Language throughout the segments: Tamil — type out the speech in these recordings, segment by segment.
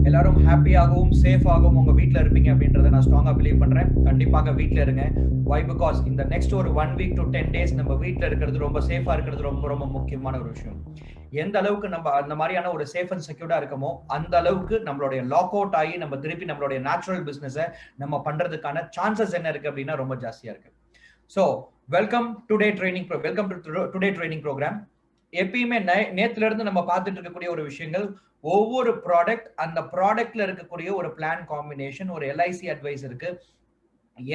எல்லாரும் ஹாப்பியாகவும் சேஃபாகவும் உங்க வீட்ல இருப்பீங்க அப்படின்றத நான் ஸ்ட்ராங்கா பிலீவ் பண்றேன். கண்டிப்பாக வீட்ல இருங்க. வை பிகாஸ் இந்த நெக்ஸ்ட் ஒரு 1 வீக் to 10 days நம்ம வீட்ல இருக்கிறது ரொம்ப சேஃபா இருக்கிறது ரொம்ப ரொம்ப முக்கியமான ஒரு விஷயம். எந்த அளவுக்கு நம்ம அந்த மாதிரியான ஒரு சேஃப் அண்ட் செக்யூர்டா இருக்கமோ அந்த அளவுக்கு நம்மளுடைய லாக் அவுட் ஆகி நம்ம திருப்பி நம்மளுடைய நேச்சுரல் பிசினஸை நம்ம பண்றதுக்கான சான்சஸ் என்ன இருக்கு அப்படின்னா ரொம்ப ஜாஸ்தியா இருக்கு. So welcome today training programme. எப்பயுமே நேத்துல இருந்து நம்ம பார்த்துட்டு இருக்கக்கூடிய ஒரு விஷயங்கள், ஒவ்வொரு ப்ராடக்ட், அந்த ப்ராடக்ட்ல இருக்கக்கூடிய ஒரு பிளான் காம்பினேஷன், ஒரு எல்ஐசி அட்வைஸ் இருக்கு,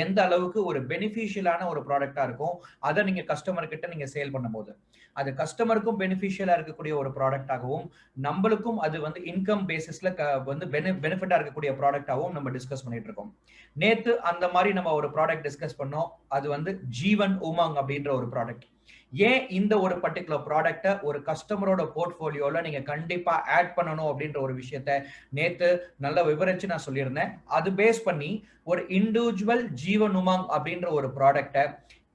எந்த அளவுக்கு ஒரு பெனிஃபிஷியலான ஒரு ப்ராடக்டா இருக்கும், அதை நீங்க கஸ்டமர் கிட்ட நீங்க சேல் பண்ணும்போது அது கஸ்டமருக்கும் பெனிஃபிஷியலா இருக்கக்கூடிய ஒரு ப்ராடக்டாகவும், நம்மளுக்கும் அது வந்து இன்கம் பேசிஸ்ல வந்து பெனிஃபிட்டா இருக்கக்கூடிய ப்ராடக்டாகவும் நம்ம டிஸ்கஸ் பண்ணிட்டு இருக்கோம். நேத்து அந்த மாதிரி நம்ம ஒரு ப்ராடக்ட் டிஸ்கஸ் பண்ணோம். அது வந்து ஜீவன் உமங் அப்படின்ற ஒரு ப்ராடக்ட். ஏன் இந்த ஒரு பர்டிகுலர் ப்ராடக்ட்டை ஒரு கஸ்டமரோட போர்ட்ஃபோலியோல நீங்க கண்டிப்பா ஆட் பண்ணணும் அப்படின்ற ஒரு விஷயத்த நேத்து நல்லா விவரிச்சு நான் சொல்லியிருந்தேன். அது பேஸ் பண்ணி ஒரு இண்டிவிஜுவல் ஜீவன் உமங் அப்படின்ற ஒரு ப்ராடக்ட்டை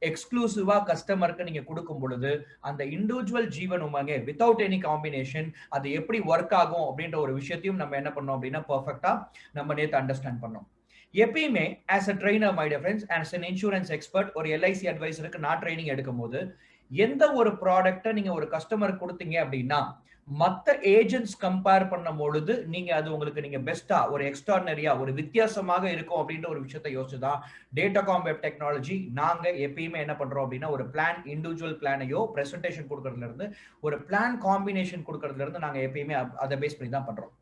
எக்ஸ்க்ளூசிவா கஸ்டமருக்கு நீங்க கொடுக்கும் பொழுது அந்த இண்டிவிஜுவல் ஜீவன் உமங்கே வித்தவுட் எனி காம்பினேஷன் அது எப்படி ஒர்க் ஆகும் அப்படின்ற ஒரு விஷயத்தையும் நம்ம என்ன பண்ணோம் அப்படின்னா பெர்ஃபெக்ட்டா நம்ம நேத்து அண்டர்ஸ்டாண்ட் பண்ணோம். எப்பயுமே as a trainer my dear friends, as an insurance expert, ஒரு எல்ஐசி அட்வைசருக்கு நான் ட்ரைனிங் எடுக்கும் போது எந்த ஒரு ப்ராடக்ட்டை நீங்க ஒரு கஸ்டமருக்கு கொடுத்தீங்க அப்படின்னா மற்ற ஏஜென்ட்ஸ் கம்பேர் பண்ணும் பொழுது நீங்க அது உங்களுக்கு நீங்க பெஸ்டா ஒரு எக்ஸ்ட்ரானரியா ஒரு வித்தியாசமாக இருக்கும் அப்படின்ற ஒரு விஷயத்தை யோசிச்சுதான் டேட்டாகாம் வெப் டெக்னாலஜி நாங்க எப்பயுமே என்ன பண்றோம் அப்படின்னா ஒரு பிளான், இண்டிவிஜுவல் பிளானையோ பிரசன்டேஷன் கொடுக்கறதுல இருந்து ஒரு பிளான் காம்பினேஷன் கொடுக்கறதுல இருந்து நாங்க எப்பயுமே அதை பேஸ் பண்ணி தான் பண்றோம்.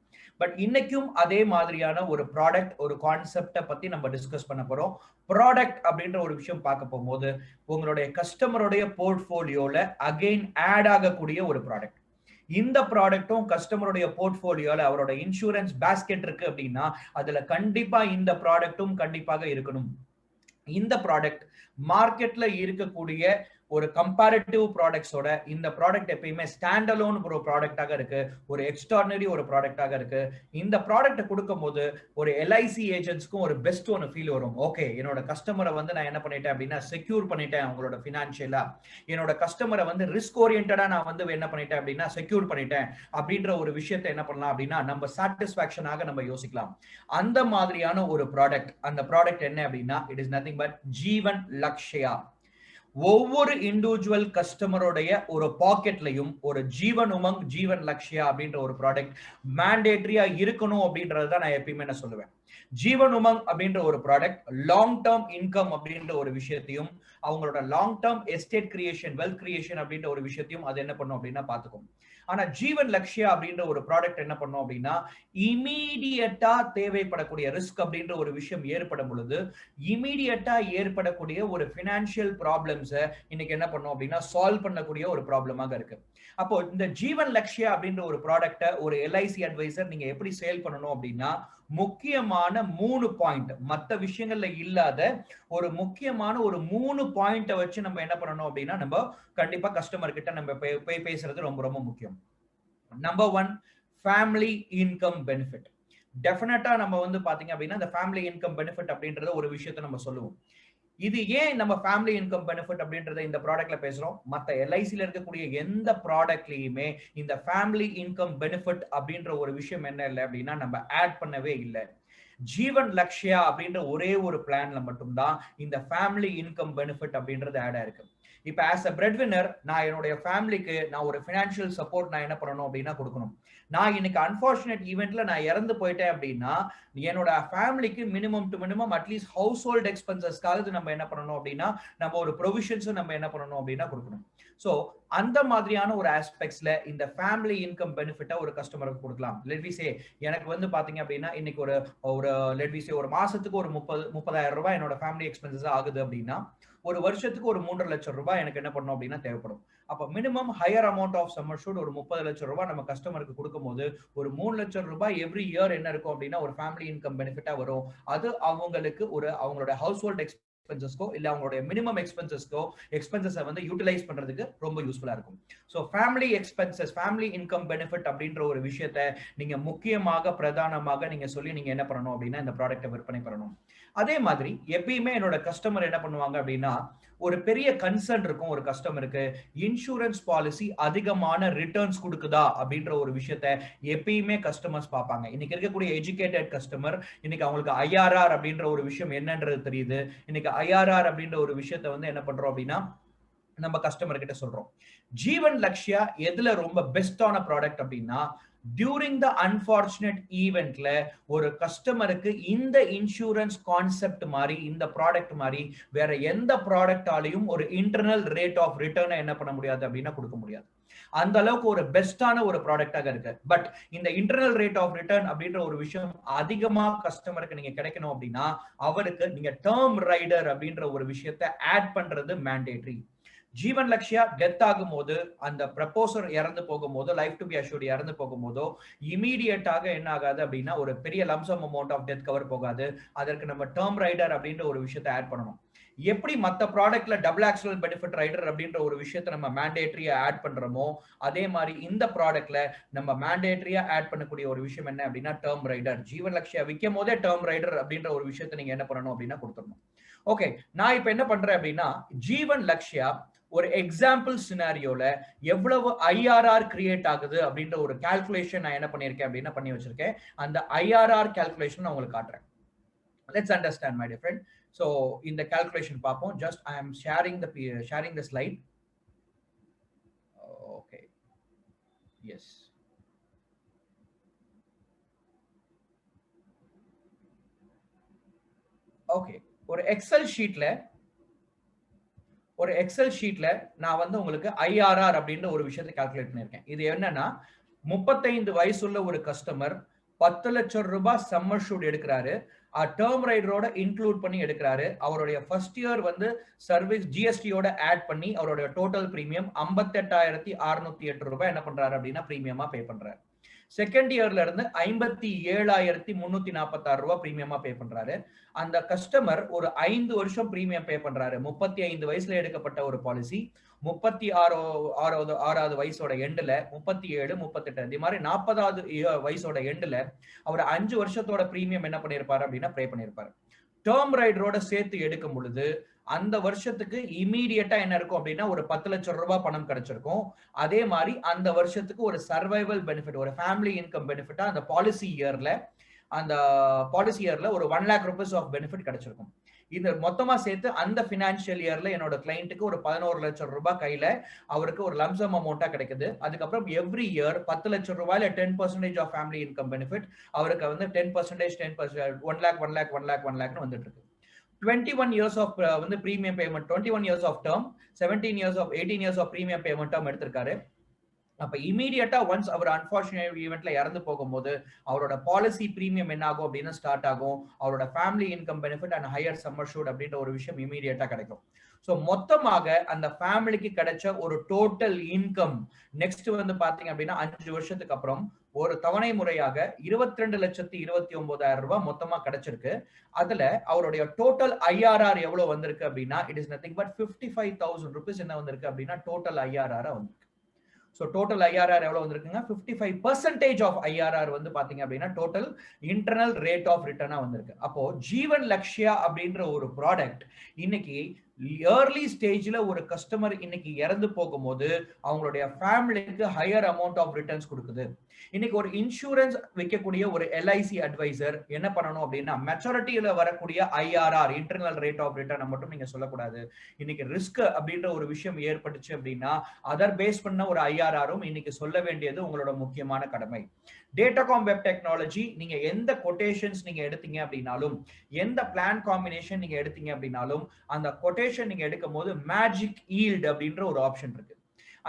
பட் இன்னைக்கும் அதே மாதிரியான ஒரு ப்ராடக்ட், ஒரு கான்செப்டை பத்தி நம்ம டிஸ்கஸ் பண்ண போறோம். ப்ராடக்ட் அப்படின்ற ஒரு விஷயம் பார்க்க போகும்போது உங்களுடைய கஸ்டமருடைய போர்ட்ஃபோலியோல அகைன் ஆட் ஆகக்கூடிய ஒரு ப்ராடக்ட். இந்த ப்ராடக்ட்டும் கஸ்டமருடைய போர்ட்ஃபோலியோல அவரோட இன்சூரன்ஸ் பாஸ்கெட் இருக்கு அப்படின்னா அதுல கண்டிப்பா இந்த ப்ராடக்ட்டும் கண்டிப்பாக இருக்கணும். இந்த ப்ராடக்ட் மார்க்கெட்ல இருக்கக்கூடிய ஒரு கம்பேரிட்டிவ் ப்ராடக்ட்ஸோட இந்த ப்ராடக்ட் எப்பயுமே ஸ்டாண்ட் அலோன் ஒரு ப்ராடக்டாக இருக்கு, ஒரு எக்ஸ்ட்ரானரி ஒரு ப்ராடக்டாக இருக்கு. இந்த ப்ராடக்ட் கொடுக்கும் போது ஒரு எல்ஐசி ஏஜென்ட்ஸ்க்கும் ஒரு பெஸ்ட் ஒன்று ஃபீல் வரும். ஓகே, என்னோட கஸ்டமரை வந்து நான் என்ன பண்ணிட்டேன் அப்படின்னா செக்யூர் பண்ணிட்டேன் அவங்களோட ஃபினான்ஷியலா, என்னோட கஸ்டமரை வந்து ரிஸ்க் ஓரியன்டா நான் வந்து என்ன பண்ணிட்டேன் அப்படின்னா செக்யூர் பண்ணிட்டேன் அப்படின்ற ஒரு விஷயத்தை என்ன பண்ணலாம் அப்படின்னா நம்ம சாட்டிஸ்பாக்சனாக நம்ம யோசிக்கலாம். அந்த மாதிரியான ஒரு ப்ராடக்ட், அந்த ப்ராடக்ட் என்ன அப்படின்னா இட் இஸ் நதிங் பட் ஜீவன் லக்ஷயா. ஒவ்வொரு இண்டிவிஜுவல் கஸ்டமருடைய ஒரு பாக்கெட்லையும் ஒரு ஜீவன் உமங் ஜீவன் லக்ஷயா அப்படின்ற ஒரு ப்ராடக்ட் மேண்டேட்டரியா இருக்கணும் அப்படின்றத நான் எப்பயுமே என்ன சொல்லுவேன். ஜீவன் உமங் அப்படின்ற ஒரு ப்ராடக்ட் லாங் டேர்ம் இன்கம் அப்படின்ற ஒரு விஷயத்தையும் அவங்களோட long term estate creation, wealth creation அப்படின்ற ஒரு விஷயத்தையும் அது என்ன பண்ணும் அப்படின்னா பாத்துக்கும். ஆனா ஜீவன் லக்ஷயா அப்படின்ற ஒரு ப்ராடக்ட் என்ன பண்ணும் அப்படின்னா இமீடியட்டா தேவைப்படக்கூடிய ரிஸ்க் அப்படின்ற ஒரு விஷயம் ஏற்படும் பொழுது இமீடியட்டா ஏற்படக்கூடிய ஒரு பினான்சியல் ப்ராப்ளம்ஸை இன்னைக்கு என்ன பண்ணும் அப்படின்னா சால்வ் பண்ணக்கூடிய ஒரு ப்ராப்ளமாக இருக்கு. அப்போ இந்த ஜீவன் லக்ஷயா அப்படின்ற ஒரு ப்ராடக்ட்டை ஒரு எல்ஐசி அட்வைசர் நீங்க எப்படி சேல் பண்ணணும் அப்படின்னா முக்கியமான 3 பாயிண்ட், மற்ற விஷயங்கள்ல இல்லாத ஒரு முக்கியமான ஒரு 3 பாயிண்ட வச்சு நம்ம என்ன பண்ணணும் அப்படின்னா நம்ம கண்டிப்பா கஸ்டமர் கிட்ட நம்ம போய் பேசுறது ரொம்ப ரொம்ப முக்கியம். Number 1, family income benefit. டெஃபினட்டா நம்ம வந்து பாத்தீங்க அப்படின்னா இந்த ஃபேமிலி இன்கம் பெனிஃபிட் அப்படின்றத ஒரு விஷயத்தை நம்ம சொல்லுவோம். இது ஏன் நம்ம ஃபேமிலி இன்கம் பெனிஃபிட் அப்படின்றத இந்த ப்ராடக்ட்ல பேசுறோம்? மற்ற எல்ஐசில இருக்கக்கூடிய எந்த ப்ராடக்ட்லயுமே இந்த ஃபேமிலி இன்கம் பெனிஃபிட் அப்படின்ற ஒரு விஷயம் என்ன இல்லை அப்படின்னா நம்ம ஆட் பண்ணவே இல்லை. ஜீவன் லக்ஷயா அப்படின்ற ஒரே ஒரு பிளான்ல மட்டும்தான் இந்த ஃபேமிலி இன்கம் பெனிஃபிட் அப்படின்றது ஆட் ஆயிருக்கு. இப்ப ஆஸ் அ பிரெட் வின்னர் நான் என்னுடைய ஃபேமிலிக்கு நான் ஒரு ஃபினான்ஷியல் சப்போர்ட் நான் என்ன பண்ணணும் அப்படின்னா கொடுக்கணும். நான் இன்னைக்கு அன்பார்ச்சுனேட் ஈவெண்ட்ல நான் இறந்து போயிட்டேன் அப்படின்னா என்னோட ஃபேமிலிக்கு minimum to minimum at least household எக்ஸ்பென்சஸ்க்காக நம்ம என்ன பண்ணணும் அப்படின்னா நம்ம ஒரு ப்ரொவிஷன்ஸும் நம்ம என்ன பண்ணணும் அப்படின்னா கொடுக்கணும். ஸோ அந்த மாதிரியான ஒரு ஆஸ்பெக்ட்ஸ்ல இந்த ஃபேமிலி இன்கம் பெனிஃபிட்டை ஒரு கஸ்டமருக்கு கொடுக்கலாம். லெட் வி சே எனக்கு வந்து பாத்தீங்க அப்படின்னா இன்னைக்கு ஒரு ஒரு லெட் வி சே ஒரு மாசத்துக்கு ஒரு 30,000 ரூபாய் என்னோட ஃபேமிலி எக்ஸ்பென்சஸ் ஆகுது அப்படின்னா ஒரு வருஷத்துக்கு ஒரு 3.5 லட்சம் ரூபாய் எனக்கு என்ன பண்ணணும் அப்படின்னா தேவைப்படும். அப்ப minimum higher amount of sum assured ஒரு 30 லட்சம் ரூபாய் நம்ம கஸ்டமருக்கு கொடுக்கும்போது ஒரு 3 லட்சம் ரூபாய் எவ்ரி இயர் என்ன இருக்கும் அப்படின்னா ஒரு ஃபேமிலி இன்கம் பெனிஃபிட்டா வரும். அது அவங்களுக்கு ஒரு அவங்களோட ஹவுஸ் ஹோல்ட் எக்ஸ்பென்சஸ்க்கோ இல்ல அவங்களுடைய மினிமம் எக்ஸ்பென்சஸை வந்து யூட்டிலைஸ் பண்றதுக்கு ரொம்ப யூஸ்ஃபுல்லா இருக்கும். So family expenses, family income benefit அப்படின்ற ஒரு விஷயத்த நீங்க முக்கியமாக பிரதானமாக நீங்க சொல்லி நீங்க என்ன பண்ணணும் அப்படின்னா இந்த ப்ராடக்ட்டை விற்பனை பண்ணணும். அதே மாதிரி எப்பயுமே என்னோட கஸ்டமர் என்ன பண்ணுவாங்க அப்படின்னா ஒரு பெரிய கன்சர்ன் இருக்கும் ஒரு கஸ்டமருக்கு, இன்சூரன்ஸ் பாலிசி அதிகமான ரிட்டர்ன்ஸ் கொடுக்குதா அப்படின்ற ஒரு விஷயத்த எப்பயுமே கஸ்டமர்ஸ் பார்ப்பாங்க. இன்னைக்கு இருக்கக்கூடிய எஜுகேட்டட் கஸ்டமர் இன்னைக்கு அவங்களுக்கு ஐஆர்ஆர் அப்படின்ற ஒரு விஷயம் என்னன்றது தெரியுது. இன்னைக்கு ஐஆர்ஆர் அப்படின்ற ஒரு விஷயத்த வந்து என்ன பண்றோம் அப்படின்னா நம்ம கஸ்டமர் கிட்ட சொல்றோம். ஜீவன் லக்ஷ்யா எதுல ரொம்ப பெஸ்டான ப்ராடக்ட் அப்படின்னா, டியூரிங் த அன்பார்ச்சுனேட் ஈவென்ட்ல ஒரு கஸ்டமருக்கு இந்த இன்சூரன்ஸ் கான்செப்ட் மாதிரி, இந்த ப்ராடக்ட் மாதிரி வேற எந்த ப்ராடக்டாலையும் ஒரு இன்டர்னல் ரேட் ஆஃப் ரிட்டர்ன் என்ன பண்ண முடியாது அப்படின்னா கொடுக்க முடியாது. அந்த அளவுக்கு ஒரு பெஸ்டான ஒரு ப்ராடக்டாக இருக்கு. பட் இந்த இன்டர்னல் ரேட் ஆஃப் ரிட்டர்ன் அப்படின்ற ஒரு விஷயம் அதிகமா கஸ்டமருக்கு நீங்க கிடைக்கணும் அப்படின்னா, அவருக்கு நீங்க டேர்ம் ரைடர் அப்படின்ற ஒரு விஷயத்தை ஆட் பண்றது மேண்டேட்டரி. ஜீவன் லக்ஷ்யா டெத் ஆகும் போது, அந்த ப்ரப்போசர் இறந்து போகும்போது, லைஃப் டு பி அஷ்யூர்ட் இறந்து போகும்போதோ இமீடியட்டாக என்ன ஆகாது அப்படின்னா ஒரு பெரிய lump sum amount of death cover போகாது. அதற்கு நம்ம டேர்ம் ரைடர் அப்படின்ற ஒரு விஷயத்தை ஆட் பண்ணணும். எப்படி மத்த ப்ராடக்ட்ல டபுள் ஆக்சுவல் பெனிஃபிட் ரைடர் அப்படின்ற ஒரு விஷயத்தை நம்ம மேண்டேட்டரியா ஆட் பண்றோமோ, அதே மாதிரி இந்த ப்ராடக்ட்ல நம்ம மேண்டேட்டரியா ஆட் பண்ணக்கூடிய ஒரு விஷயம் என்ன அப்படின்னா டேர்ம் ரைடர். ஜீவன் லக்ஷ்யா விற்கும் போதே டேர்ம் ரைடர் அப்படின்ற ஒரு விஷயத்தை நீங்க என்ன பண்ணணும் அப்படின்னா கொடுத்துடணும். ஓகே, நான் இப்ப என்ன பண்றேன் அப்படின்னா ஜீவன் லக்ஷ்யா ஒரு எக்ஸாம்பிள் சினாரியோல எவ்வளவு ஐஆர்ஆர் கிரியேட் ஆகுது அப்படின்ற ஒரு கால்குலேஷன் நான் என்ன பண்ணிருக்கேன் அப்படின்னா பண்ணி வச்சிருக்கேன். அந்த ஐஆர்ஆர் கால்குலேஷன் நான் உங்களுக்கு காட்டுறேன். Let's understand my dear friend. So இந்த கால்குலேஷன் பார்ப்போம். Just I am sharing the slide. Okay, yes. Okay, ஒரு எக்ஸல் ஷீட்ல நான் வந்து உங்களுக்கு ஐஆர்ஆர் அப்படின்ற ஒரு விஷயத்தை கால்குலேட் பண்ணிருக்கேன். இது என்னன்னா 35 வயசுள்ள ஒரு கஸ்டமர் 10 லட்சம் ரூபாய் சம் அஷ்யூர்ட் எடுக்கிறாரு. டேர்ம் ரைடரோட இன்க்ளூட் பண்ணி எடுக்கிறாரு. அவருடைய ஃபர்ஸ்ட் இயர் வந்து சர்வீஸ் ஜிஎஸ்டியோட ஆட் பண்ணி அவருடைய டோட்டல் பிரீமியம் 58,608 ரூபாய் என்ன பண்றாரு அப்படின்னா பிரீமியமா பே பண்றாரு. செகண்ட் இயர்ல இருந்து 57,346 ரூபாய் பிரீமியமா பே பண்றாரு. அந்த கஸ்டமர் ஒரு 5 வருஷம் பிரீமியம் பே பண்றாரு. 35 வயசுல எடுக்கப்பட்ட ஒரு பாலிசி 36வது வயசோட எண்டுல 37, 38 இந்த மாதிரி 40வது வயசோட எண்டுல அவர் 5 வருஷத்தோட பிரீமியம் என்ன பண்ணிருப்பாரு அப்படின்னா பே பண்ணிருப்பாரு. டேர்ம் ரைடரோட சேர்த்து எடுக்கும் பொழுது அந்த வருஷத்துக்கு இமீடியட்டா என்ன இருக்கும் அப்படின்னா ஒரு 10 லட்சம் ரூபாய் பணம் கிடைச்சிருக்கும். அதே மாதிரி அந்த வருஷத்துக்கு ஒரு சர்வைவல் பெனிஃபிட், ஒரு ஃபேமிலி இன்கம் பெனிஃபிட்டா அந்த பாலிசி இயர்ல ஒரு 1 lakh rupees ஆஃப் பெனிஃபிட் கிடைச்சிருக்கும். இது மொத்தமா சேர்த்து அந்த பினான்சியல் இயர்ல என்னோட கிளையண்ட்டுக்கு ஒரு 11 லட்சம் ரூபாய் கையில அவருக்கு ஒரு லம்சம் அமௌண்டா கிடைக்குது. அதுக்கப்புறம் எவ்ரி இயர் 10 லட்சம் ரூபாயில 10% ஆஃப் ஃபேமிலி இன்கம் பெனிஃபிட் அவருக்கு வந்து 10%, 1 lakh வந்துட்டு இருக்கு. 21 years of வந்து premium payment, 21 years of term, 17 years of 18 years of premium payment term எடுத்திருக்காரு. அப்ப இமீடியட்டா ஒன்ஸ் அவர் அன்பார்ச்சுனேட் ஈவென்ட்ல இறந்து போகும்போது அவரோட பாலிசி பிரீமியம் என்ன ஆகும் அப்படின்னா ஸ்டார்ட் ஆகும். அவரோட family income benefit and higher some assured அப்படின்ற ஒரு விஷயம் இமீடியட்டா கிடைக்கும். சோ மொத்தமாக அந்த ஃபேமிலிக்கு கிடைச்ச ஒரு டோட்டல் இன்கம் நெக்ஸ்ட் வந்து பாத்தீங்க அப்படின்னா 5 வருஷத்துக்கு அப்புறம் ஒரு தவணை முறையாக 22,29,000 ரூபாய் மொத்தமா கிடைச்சிருக்கு. அதுல அவருடைய டோட்டல் ஐஆர்ஆர் எவ்வளவு வந்திருக்கு அப்படின்னா it is nothing but 55,000 rupees என்ன வந்திருக்கு அப்படின்னா டோட்டல் ஐஆர்ஆர் வந்திருக்கு. சோ டோட்டல் ஐஆர்ஆர் எவ்வளவு வந்திருக்குங்க 55% ஆஃப் ஐஆர்ஆர் வந்து பாத்தீங்க அப்படின்னா டோட்டல் இன்டர்னல் ரேட் ஆஃப் ரிட்டர்னா வந்திருக்கு. அப்போ ஜீவன் லக்ஷ்யா அப்படின்ற ஒரு ப்ராடக்ட் இன்னைக்கு ஏர்லி ஸ்டேஜ்ல ஒரு கஸ்டமர் இன்னைக்கு இறந்து போகும்போது அவங்களுடைய ஃபேமிலிக்கு ஹையர் அமௌண்ட் ஆஃப் ரிட்டர்ன்ஸ் கொடுக்குது. இன்னைக்கு ஒரு இன்சூரன்ஸ் வைக்கக்கூடிய ஒரு எல்ஐசி அட்வைசர் என்ன பண்ணணும் அப்படின்னா மெச்சூரிட்டியில வரக்கூடிய IRR internal rate of return மட்டும் நீங்க சொல்லக்கூடாது. இன்னைக்கு ரிஸ்க் அப்படின்ற ஒரு விஷயம் ஏற்பட்டுச்சு அப்படின்னா அதர் பேஸ் பண்ண ஒரு ஐஆர்ஆரும் இன்னைக்கு சொல்ல வேண்டியது உங்களோட முக்கியமான கடமை. டேட்டாகாம் வெப் டெக்னாலஜி நீங்க எந்த கொட்டேஷன்ஸ் நீங்க எடுத்தீங்க அப்படின்னாலும், எந்த பிளான் காம்பினேஷன் நீங்க எடுத்தீங்க அப்படின்னாலும் அந்த கொட்டேஷன் நீங்க எடுக்கும் போது மேஜிக் ஈல்ட் அப்படின்ற ஒரு ஆப்ஷன் இருக்கு.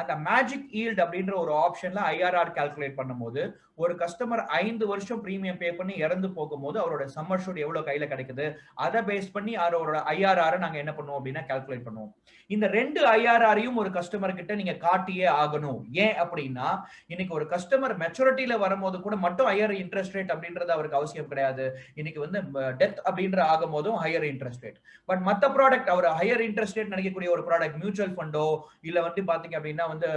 அந்த மேஜிக் ஈல்ட் அப்படின்ற ஒரு ஆப்ஷன்ல ஐஆர்ஆர் கால்குலேட் பண்ணும்போது ஒரு கஸ்டமர் 5 வருஷம் பிரீமியம் பே பண்ணி இறந்து போகும்போது அவரோட சம் அஷ்யூர்ட் எவ்வளவு கையில கிடைக்குது அதை பேஸ் பண்ணி அவரோட ஐஆர்ஆர் நாங்க என்ன பண்ணுவோம் அப்படின்னா கால்குலேட் பண்ணுவோம். இந்த 2 ஐஆர்ஆரையும் ஒரு கஸ்டமர் கிட்ட நீங்க காட்டியே ஆகணும். ஏன் அப்படின்னா இன்னைக்கு ஒரு கஸ்டமர் மெச்சூரிட்டியில வரும்போது கூட மட்டும் ஹையர் இன்ட்ரெஸ்ட் ரேட் அப்படின்றது அவருக்கு அவசியம் கிடையாது. இன்னைக்கு வந்து டெத் அப்படின்ற ஆகும் போதும் ஹையர் இன்ட்ரெஸ்ட் ரேட். பட் மத்த ப்ராடக்ட் அவர் ஹையர் இன்ட்ரெஸ்ட் ரேட் நினைக்கக்கூடிய ஒரு ப்ராடக்ட் மியூச்சுவல் ஃபண்டோ இல்ல வந்து பாத்தீங்க அப்படின்னா வந்து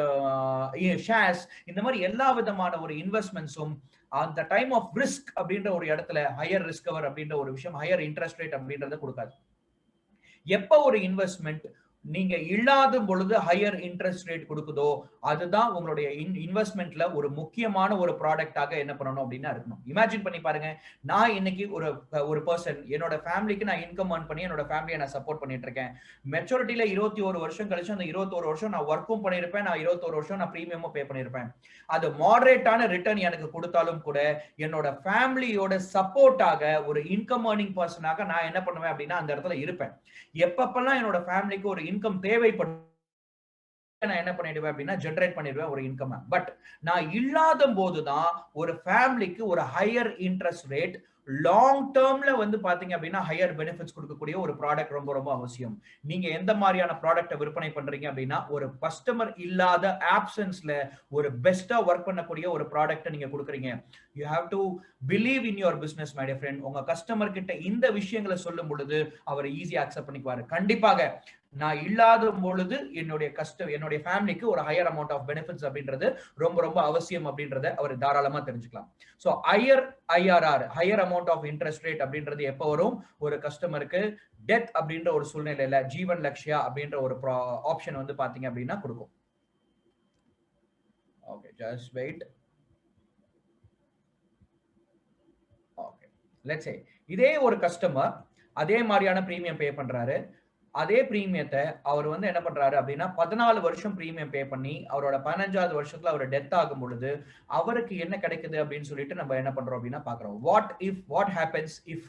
ஷேர்ஸ் இந்த மாதிரி எல்லா விதமான ஒரு இன்வெஸ்ட்மெண்ட்ஸும் அந்த டைம் ஆஃப் ரிஸ்க் அப்படின்ற ஒரு இடத்துல ஹையர் ரிஸ்க் கவர் அப்படின்ற ஒரு விஷயம் ஹையர் இன்ட்ரெஸ்ட் ரேட் அப்படின்றத கொடுக்காது. எப்ப ஒரு இன்வெஸ்ட்மெண்ட் நீங்க இல்லாத பொழுது ஹையர் இன்ட்ரெஸ்ட் ரேட் கொடுக்குதோ அதுதான் உங்களுடைய இன்வெஸ்ட்மெண்ட்ல ஒரு முக்கியமான ஒரு ப்ராடக்டாக என்ன பண்ணணும் அப்படின்னா இருக்கணும். இமேஜின் பண்ணி பாருங்க, நான் இன்னைக்கு ஒரு பர்சன் என்னோட ஃபேமிலிக்கு நான் இன்கம் earn பண்ணி என்னோட ஃபேமிலியை நான் சப்போர்ட் பண்ணிட்டு இருக்கேன். மெச்சூரிட்டியில 21 வருஷம் கழிச்சு அந்த 21 வருஷம் நான் ஒர்க்கும் பண்ணியிருப்பேன், நான் 21 வருஷம் நான் பிரீமியமும் பே பண்ணியிருப்பேன். அது மாடரேட்டான ரிட்டர்ன் எனக்கு கொடுத்தாலும் கூட என்னோட ஃபேமிலியோட சப்போர்ட்டாக ஒரு இன்கம் ஏர்னிங் பர்சனாக நான் என்ன பண்ணுவேன் அப்படின்னா அந்த இடத்துல இருப்பேன். எப்பப்பெல்லாம் என்னோட ஃபேமிலிக்கு ஒரு இன்கம் தேவைப்படும் நான் என்ன பண்ணிடுவேன் அப்படின்னா ஜெனரேட் பண்ணிடுவேன் ஒரு இன்கம். பட் நான் இல்லாத போதுதான் ஒரு ஃபேமிலிக்கு ஒரு ஹையர் இன்ட்ரெஸ்ட் ரேட் லாங் டேர்ம்ல வந்து பாத்தீங்க அப்படின்னா ஹையர் பெனிஃபிட்ஸ் கொடுக்கக்கூடிய ஒரு ப்ராடக்ட் ரொம்ப ரொம்ப அவசியம். நீங்க எந்த மாதிரியான ப்ராடக்ட்டை விற்பனை பண்றீங்க அப்படின்னா ஒரு கஸ்டமர் இல்லாத ஆப்சன்ஸ்ல ஒரு பெஸ்டா ஒர்க் பண்ணக்கூடிய ஒரு ப்ராடக்ட்டை நீங்க கொடுக்குறீங்க. You have to believe in your business my dear friend. உங்க கஸ்டமர் கிட்ட இந்த விஷயங்களை சொல்லும் பொழுது அவர் ஈஸியா அக்செப்ட் பண்ணிக்குவாரு. கண்டிப்பாக நான் இல்லாத பொழுது என்னுடைய ஃபேமிலிக்கு ஒரு ஹையர் அமௌண்ட் ஆஃப் பெனிஃபிட்ஸ் அப்படின்றது ரொம்ப ரொம்ப அவசியம் அப்படின்றத அவர் தாராளமா தெரிஞ்சுக்கலாம். So higher IRR higher amount of interest rate அப்படின்றது எப்போ வரும்? ஒரு கஸ்டமருக்கு டெத் அப்படின்ற ஒரு சூழ்நிலையில ஜீவன் லக்ஷ்யா அப்படின்ற ஒரு ஆப்ஷன் வந்து பாத்தீங்க அப்படின்னா கொடுக்கும். Okay, just wait. Okay, let's say இதே ஒரு கஸ்டமர் அதே மாதிரியான பிரீமியம் பே பண்றாரு. அதே பிரீமியத்தை அவர் வந்து என்ன பண்றாரு அப்படின்னா 14 வருஷம் பிரீமியம் பே பண்ணி அவரோட 15வது வருஷத்துல அவர் டெத் ஆகும் பொழுது அவருக்கு என்ன கிடைக்குது அப்படின்னு சொல்லிட்டு நம்ம என்ன பண்றோம் அப்படின்னா பாக்குறோம். What happens if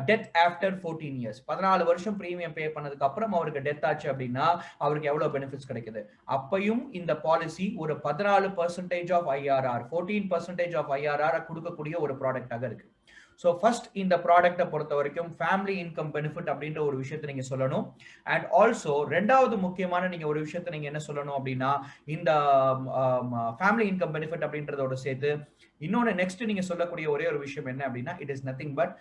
death after 14 years? 14 வருஷம் பிரீமியம் பே பண்ணதுக்கு அப்புறம் அவருக்கு டெத் ஆச்சு அப்படின்னா அவருக்கு எவ்வளவு பெனிஃபிட்ஸ் கிடைக்குது? அப்பையும் இந்த பாலிசி ஒரு 14% ஆஃப் ஐஆர்ஆர் 14% ஆஃப் ஐஆர்ஆர் கொடுக்கக்கூடிய ஒரு ப்ராடக்டாக இருக்கு. ஸோ ஃபர்ஸ்ட் இந்த ப்ராடக்டை பொறுத்த வரைக்கும் ஃபேமிலி இன்கம் பெனிஃபிட் அப்படின்ற ஒரு விஷயத்தை நீங்க சொல்லணும். அண்ட் ஆல்சோ ரெண்டாவது முக்கியமான நீங்க ஒரு விஷயத்தை நீங்க என்ன சொல்லணும் அப்படின்னா இந்த ஃபேமிலி இன்கம் பெனிஃபிட் அப்படின்றதோட சேர்த்து இன்னொன்னு நெக்ஸ்ட் நீங்க சொல்லக்கூடிய ஒரே ஒரு விஷயம் என்ன அப்படின்னா it is nothing but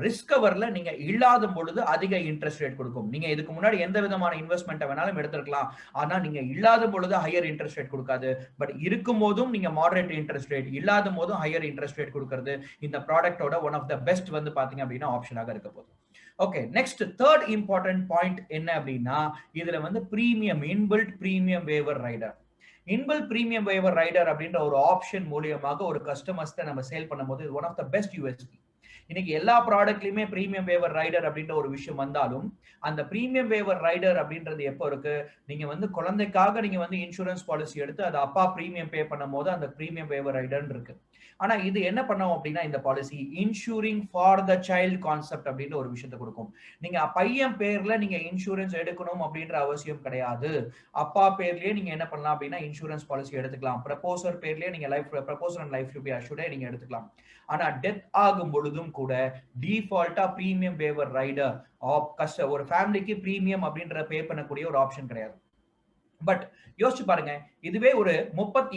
risk கவர்ல நீங்க இல்லாத பொழுது அதிக இன்ட்ரெஸ்ட் ரேட் கொடுக்கும். நீங்க இதுக்கு முன்னாடி எந்த விதமான இன்வெஸ்ட்மெண்ட்டை வேணாலும் எடுத்துக்கலாம், ஆனா நீங்க இல்லாத பொழுது ஹையர் இன்ட்ரெஸ்ட் ரேட் கொடுக்காது. பட் இருக்கும் போதும் நீங்க மாடரேட் இன்ட்ரெஸ்ட் ரேட், இல்லாத போதும் ஹையர் இன்ட்ரெஸ்ட் ரேட் கொடுக்கறது இந்த ப்ராடக்டோட ஒன் ஆஃப் த பெஸ்ட் வந்து பாத்தீங்க அப்படின்னா ஆப்ஷனாக இருக்க போகுது. Okay, next third important point என்ன அப்படின்னா இதுல வந்து premium inbuilt premium waiver rider. Inbuilt premium waiver rider அப்படின்ற ஒரு ஆப்ஷன் மூலியமாக ஒரு கஸ்டமர்ஸ்க்கு நம்ம சேல் பண்ணும்போது one of the best USP. இன்னைக்கு எல்லா ப்ராடக்ட்லயுமே பிரீமியம் வேவர் ரைடர் அப்படின்ற ஒரு விஷயம் வந்தாலும் அந்த பிரீமியம் வேவர் ரைடர் அப்படின்றது எப்போ இருக்கு? நீங்க வந்து குழந்தைக்காக நீங்க வந்து இன்சூரன்ஸ் பாலிசி எடுத்து அது அப்பா பிரீமியம் பே பண்ணும் போது அந்த பிரீமியம் வேவர் ரைடர் இருக்கு. ஆனா இது என்ன பண்ணோம் அப்படின்னா இந்த policy ensuring for the child concept அப்படின்ற ஒரு விஷயத்தை கொடுக்கும். நீங்க பையன் பேர்ல நீங்க இன்சூரன்ஸ் எடுக்கணும் அப்படின்ற அவசியம் கிடையாது. அப்பா பேர்லயே நீங்க என்ன பண்ணலாம் அப்படின்னா இன்சூரன்ஸ் பாலிசி எடுத்துக்கலாம். ப்ரப்போசர் பேர்லயே நீங்க proposer and life to be assured நீங்க எடுத்துக்கலாம். ஆனா டெத் ஆகும் பொழுதும் கூட டிஃபால்ட்டா பிரீமியம் வேவர் ரைடர் ஒரு ஃபேமிலிக்கு பிரீமியம் அப்படின்ற பே பண்ணக்கூடிய ஒரு ஆப்ஷன் கிடையாது. பட் யோசிச்சு பாருங்க, இதுவே ஒரு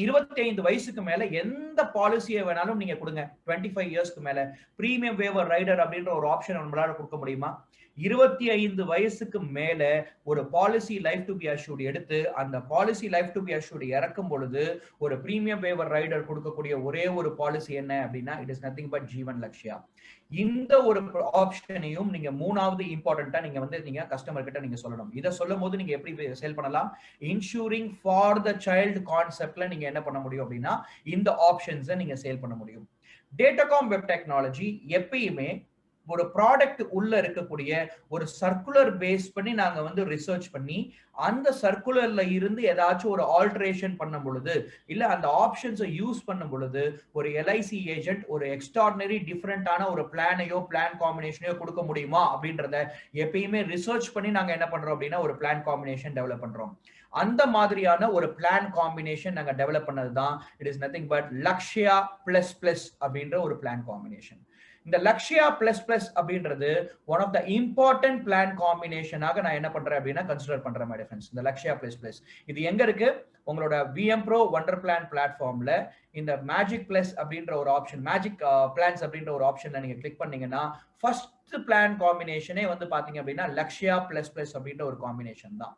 25 வயசுக்கு மேல எந்த பாலிசியை வேணாலும் நீங்க கொடுங்க. 25 இயர்ஸ்க்கு மேல பிரீமியம் வேவர் ரைடர் அப்படின்ற ஒரு ஆப்ஷன் நம்மளால கொடுக்க முடியுமா? 25 வயசுக்கு மேல ஒரு policy life to be assured எடுத்து அந்த policy life to be assured இறக்கும் பொழுது ஒரு பிரீமியம் வேவர் ரைடர் கொடுக்கக்கூடிய ஒரே ஒரு பாலிசி என்ன அப்படின்னா இட் இஸ் நத்திங் பட் ஜீவன் லக்ஷ்யா. இந்த ஒரு ஆப்ஷனையும் நீங்க மூணாவது இம்பார்ட்டன்ட்டா நீங்க வந்து நீங்க கஸ்டமர் கிட்ட நீங்க சொல்லணும். இதை சொல்லும் போது நீங்க எப்படி சேல் பண்ணலாம்? இன்சூரிங் ஃபார் த சைல்டு கான்செப்ட்ல நீங்க என்ன பண்ண முடியும் அப்படின்னா இந்த ஆப்ஷன்ஸை நீங்க சேல் பண்ண முடியும். டேட்டாகாம் வெப் டெக்னாலஜி எப்பயுமே ஒரு ப்ராடக்ட் உள்ள இருக்கக்கூடிய ஒரு சர்க்குலர் பேஸ் பண்ணி நாங்க வந்து ரிசர்ச் பண்ணி அந்த சர்க்குலர்ல இருந்து ஏதாச்சும் ஒரு ஆல்டரேஷன் பண்ணும் பொழுது இல்ல அந்த ஆப்ஷன்ஸை யூஸ் பண்ணும் பொழுது ஒரு எல்ஐசி ஏஜென்ட் ஒரு எக்ஸ்ட்ராடினரி டிஃபரெண்டான ஒரு பிளானையோ பிளான் காம்பினேஷனையோ கொடுக்க முடியுமா அப்படின்றத எப்பயுமே ரிசர்ச் பண்ணி நாங்க என்ன பண்றோம் அப்படின்னா ஒரு பிளான் காம்பினேஷன் டெவலப் பண்றோம். அந்த மாதிரியான ஒரு பிளான் காம்பினேஷன் நாங்க டெவலப் பண்ணது தான் it is nothing but Lakshya plus plus அப்படின்ற ஒரு பிளான் காம்பினேஷன். இந்த லக்ஷ்யா பிளஸ் பிளஸ் அப்படின்றது one of the important plan காம்பினேஷனாக நான் என்ன பண்றேன் அப்படின்னா கன்சிடர் பண்றேன் மை டிஃபரன்ஸ். இந்த லக்ஷ்யா பிளஸ் பிளஸ் இது எங்க இருக்கு? உங்களோட விஎம் ப்ரோ வண்டர் பிளான் பிளாட்ஃபார்ம்ல இந்த மேஜிக் பிளஸ் அப்படின்ற ஒரு ஆப்ஷன் மேஜிக் பிளான்ஸ் அப்படின்ற ஒரு ஆப்ஷன்ல நீங்க கிளிக் பண்ணீங்கன்னா ஃபர்ஸ்ட் பிளான் காம்பினேஷனே வந்து பாத்தீங்க அப்படின்னா லக்ஷ்யா பிளஸ் பிளஸ் அப்படின்ற ஒரு காம்பினேஷன் தான்.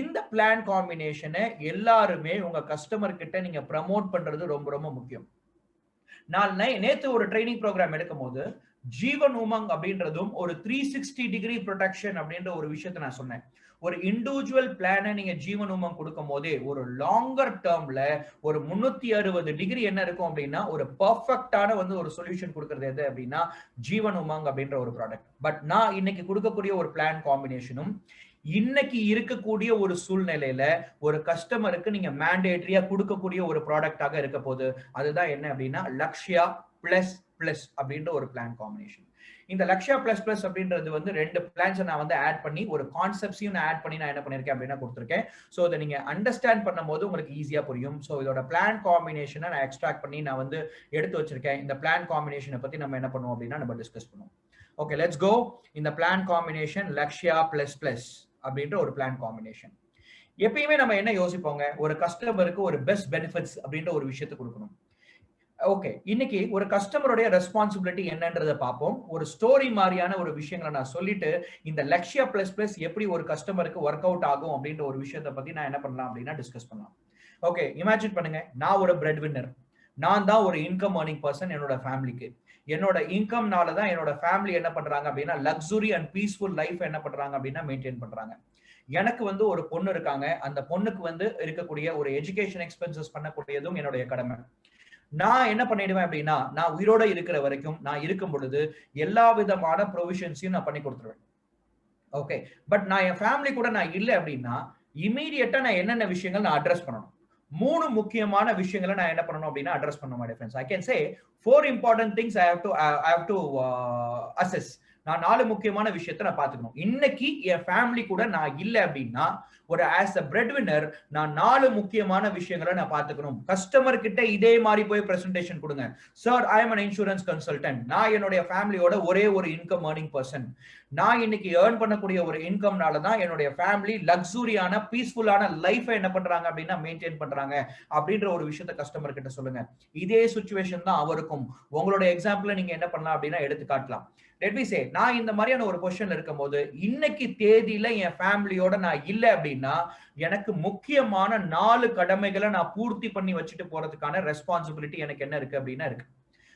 இந்த பிளான் காம்பினேஷனை எல்லாருமே உங்க கஸ்டமர் கிட்ட நீங்க ப்ரமோட் பண்றது ரொம்ப ரொம்ப முக்கியம். நான் நேத்து ஒரு ட்ரைனிங் ப்ரோக்ராம் எடுக்கும் போது ஜீவன் உமங் அப்படின்றதும் ஒரு 360 டிகிரி ப்ரொடெக்ஷன் அப்படின்ற ஒரு விஷயத்தை நான் சொன்னேன். ஒரு இண்டிவிஜுவல் பிளானை நீங்க ஜீவன் உமங் கொடுக்கும் போதே ஒரு லாங்கர் டேர்ம்ல ஒரு 360 டிகிரி என்ன இருக்கும் அப்படின்னா ஒரு பர்ஃபெக்டான வந்து ஒரு சொல்யூஷன் கொடுக்கறது எது அப்படின்னா ஜீவன் உமங் அப்படின்ற ஒரு ப்ராடக்ட். பட் நான் இன்னைக்கு கொடுக்கக்கூடிய ஒரு பிளான் காம்பினேஷனும் இன்னைக்கு இருக்கக்கூடிய ஒரு சூழ்நிலையில ஒரு கஸ்டமருக்கு நீங்க மேண்டேட்டரியா கொடுக்கக்கூடிய ஒரு ப்ராடக்டாக இருக்க போகுது. அதுதான் என்ன அப்படின்னா லக்ஷ்யா பிளஸ் பிளஸ் அப்படின்ற ஒரு பிளான் காம்பினேஷன். இந்த லக்ஷ்யா பிளஸ் பிளஸ் அப்படின்றது வந்து 2 பிளான்ஸ் நான் வந்து ஆட் பண்ணி ஒரு கான்செப்ட்ஸையும் நான் ஆட் பண்ணி நான் என்ன பண்ணிருக்கேன் அப்படின்னா கொடுத்துருக்கேன். ஸோ இதை நீங்க அண்டர்ஸ்டாண்ட் பண்ணும்போது உங்களுக்கு ஈஸியா புரியும். ஸோ இதோட பிளான் காம்பினேஷனை நான் எக்ஸ்ட்ராக்ட் பண்ணி நான் வந்து எடுத்து வச்சிருக்கேன். இந்த பிளான் காம்பினேஷனை பத்தி நம்ம என்ன பண்ணுவோம் அப்படின்னா நம்ம டிஸ்கஸ் பண்ணுவோம். Okay, let's go. இந்த plan combination Lakshya plus plus அப்படின்ற ஒரு பிளான் காம்பினேஷன். எப்பயுமே நம்ம என்ன யோசிப்போங்க, ஒரு கஸ்டமருக்கு ஒரு பெஸ்ட் பெனிஃபிட்ஸ் அப்படின்ற ஒரு விஷயத்தை கொடுக்கணும். ஓகே, இன்னைக்கு ஒரு கஸ்டமருடைய ரெஸ்பான்சிபிலிட்டி என்னன்றதை பார்ப்போம். ஒரு ஸ்டோரி மாதிரியான ஒரு விஷயங்களை நான் சொல்லிட்டு இந்த லக்ஷ்யா பிளஸ் பிளஸ் எப்படி ஒரு கஸ்டமருக்கு ஒர்க் அவுட் ஆகும் அப்படின்ற ஒரு விஷயத்தை பத்தி நான் என்ன பண்ணலாம் அப்படின்னா டிஸ்கஸ் பண்ணலாம். ஓகே, இமேஜின் பண்ணுங்க, நான் ஒரு பிரெட் வின்னர். நான் தான் ஒரு இன்கம் ஏர்னிங் பர்சன் என்னோட ஃபேமிலிக்கு. என்னோட இன்கம்னால தான் என்னோட ஃபேமிலி என்ன பண்றாங்க அப்படின்னா லக்ஸுரி அண்ட் பீஸ்ஃபுல் லைஃப் என்ன பண்றாங்க அப்படின்னா மெயின்டைன் பண்றாங்க. எனக்கு வந்து ஒரு பொண்ணு இருக்காங்க. அந்த பொண்ணுக்கு வந்து இருக்கக்கூடிய ஒரு எஜுகேஷன் எக்ஸ்பென்சஸ் பண்ணக்கூடியதும் என்னுடைய கடமை. நான் என்ன பண்ணிடுவேன் அப்படின்னா நான் உயிரோட இருக்கிற வரைக்கும் நான் இருக்கும் பொழுது எல்லா விதமான ப்ரொவிஷன்ஸையும் நான் பண்ணி கொடுத்துருவேன். ஓகே, பட் நான் என் ஃபேமிலி கூட நான் இல்லை அப்படின்னா இமீடியட்டா நான் என்னென்ன விஷயங்கள் நான் அட்ரஸ் பண்ணணும், 3 முக்கியமான விஷயங்களை நான் என்ன பண்ணணும் அப்படின்னா அட்ரஸ் பண்ண மாட்டேன் friends. I can say 4 important things I have to assess. நான் 4 முக்கியமான விஷயத்தை நான் பார்த்துக்கணும். இன்னைக்கு என் ஃபேமிலி கூட நான் இல்லை அப்படின்னா ஒரு ஆஸ் அ பிரெட் வின்னர் நான் 4 முக்கியமான விஷயங்களை நான் பார்த்துக்கணும். கஸ்டமர் கிட்ட இதே மாதிரி போய் பிரசன்டேஷன் கொடுங்க. Sir, I am an insurance consultant. நான் என்னுடைய ஃபேமிலியோட ஒரே ஒரு இன்கம் ஏர்னிங் பர்சன். நான் இன்னைக்கு ஏர்ன் பண்ணக்கூடிய ஒரு இன்கம்னால தான் என்னுடைய ஃபேமிலி லக்ஸூரியான பீஸ்ஃபுல்லான லைஃபை என்ன பண்றாங்க அப்படின்னா மெயின்டைன் பண்றாங்க அப்படின்ற ஒரு விஷயத்தை கஸ்டமர் கிட்ட சொல்லுங்க. இதே சுச்சுவேஷன் தான் அவருக்கும். உங்களோட எக்ஸாம்பிள் நீங்க என்ன பண்ணலாம் அப்படின்னா எடுத்து காட்டலாம். லெட் மீ சே, நான் இந்த மாதிரியான ஒரு பொசிஷன்ல இருக்கும்போது இன்னைக்கு தேதியில என் ஃபேமிலியோட நான் இல்லை அப்படின்னா எனக்கு முக்கியமான 4 கடமைகளை நான் பூர்த்தி பண்ணி வச்சுட்டு போறதுக்கான ரெஸ்பான்சிபிலிட்டி எனக்கு என்ன இருக்கு அப்படின்னா இருக்கு.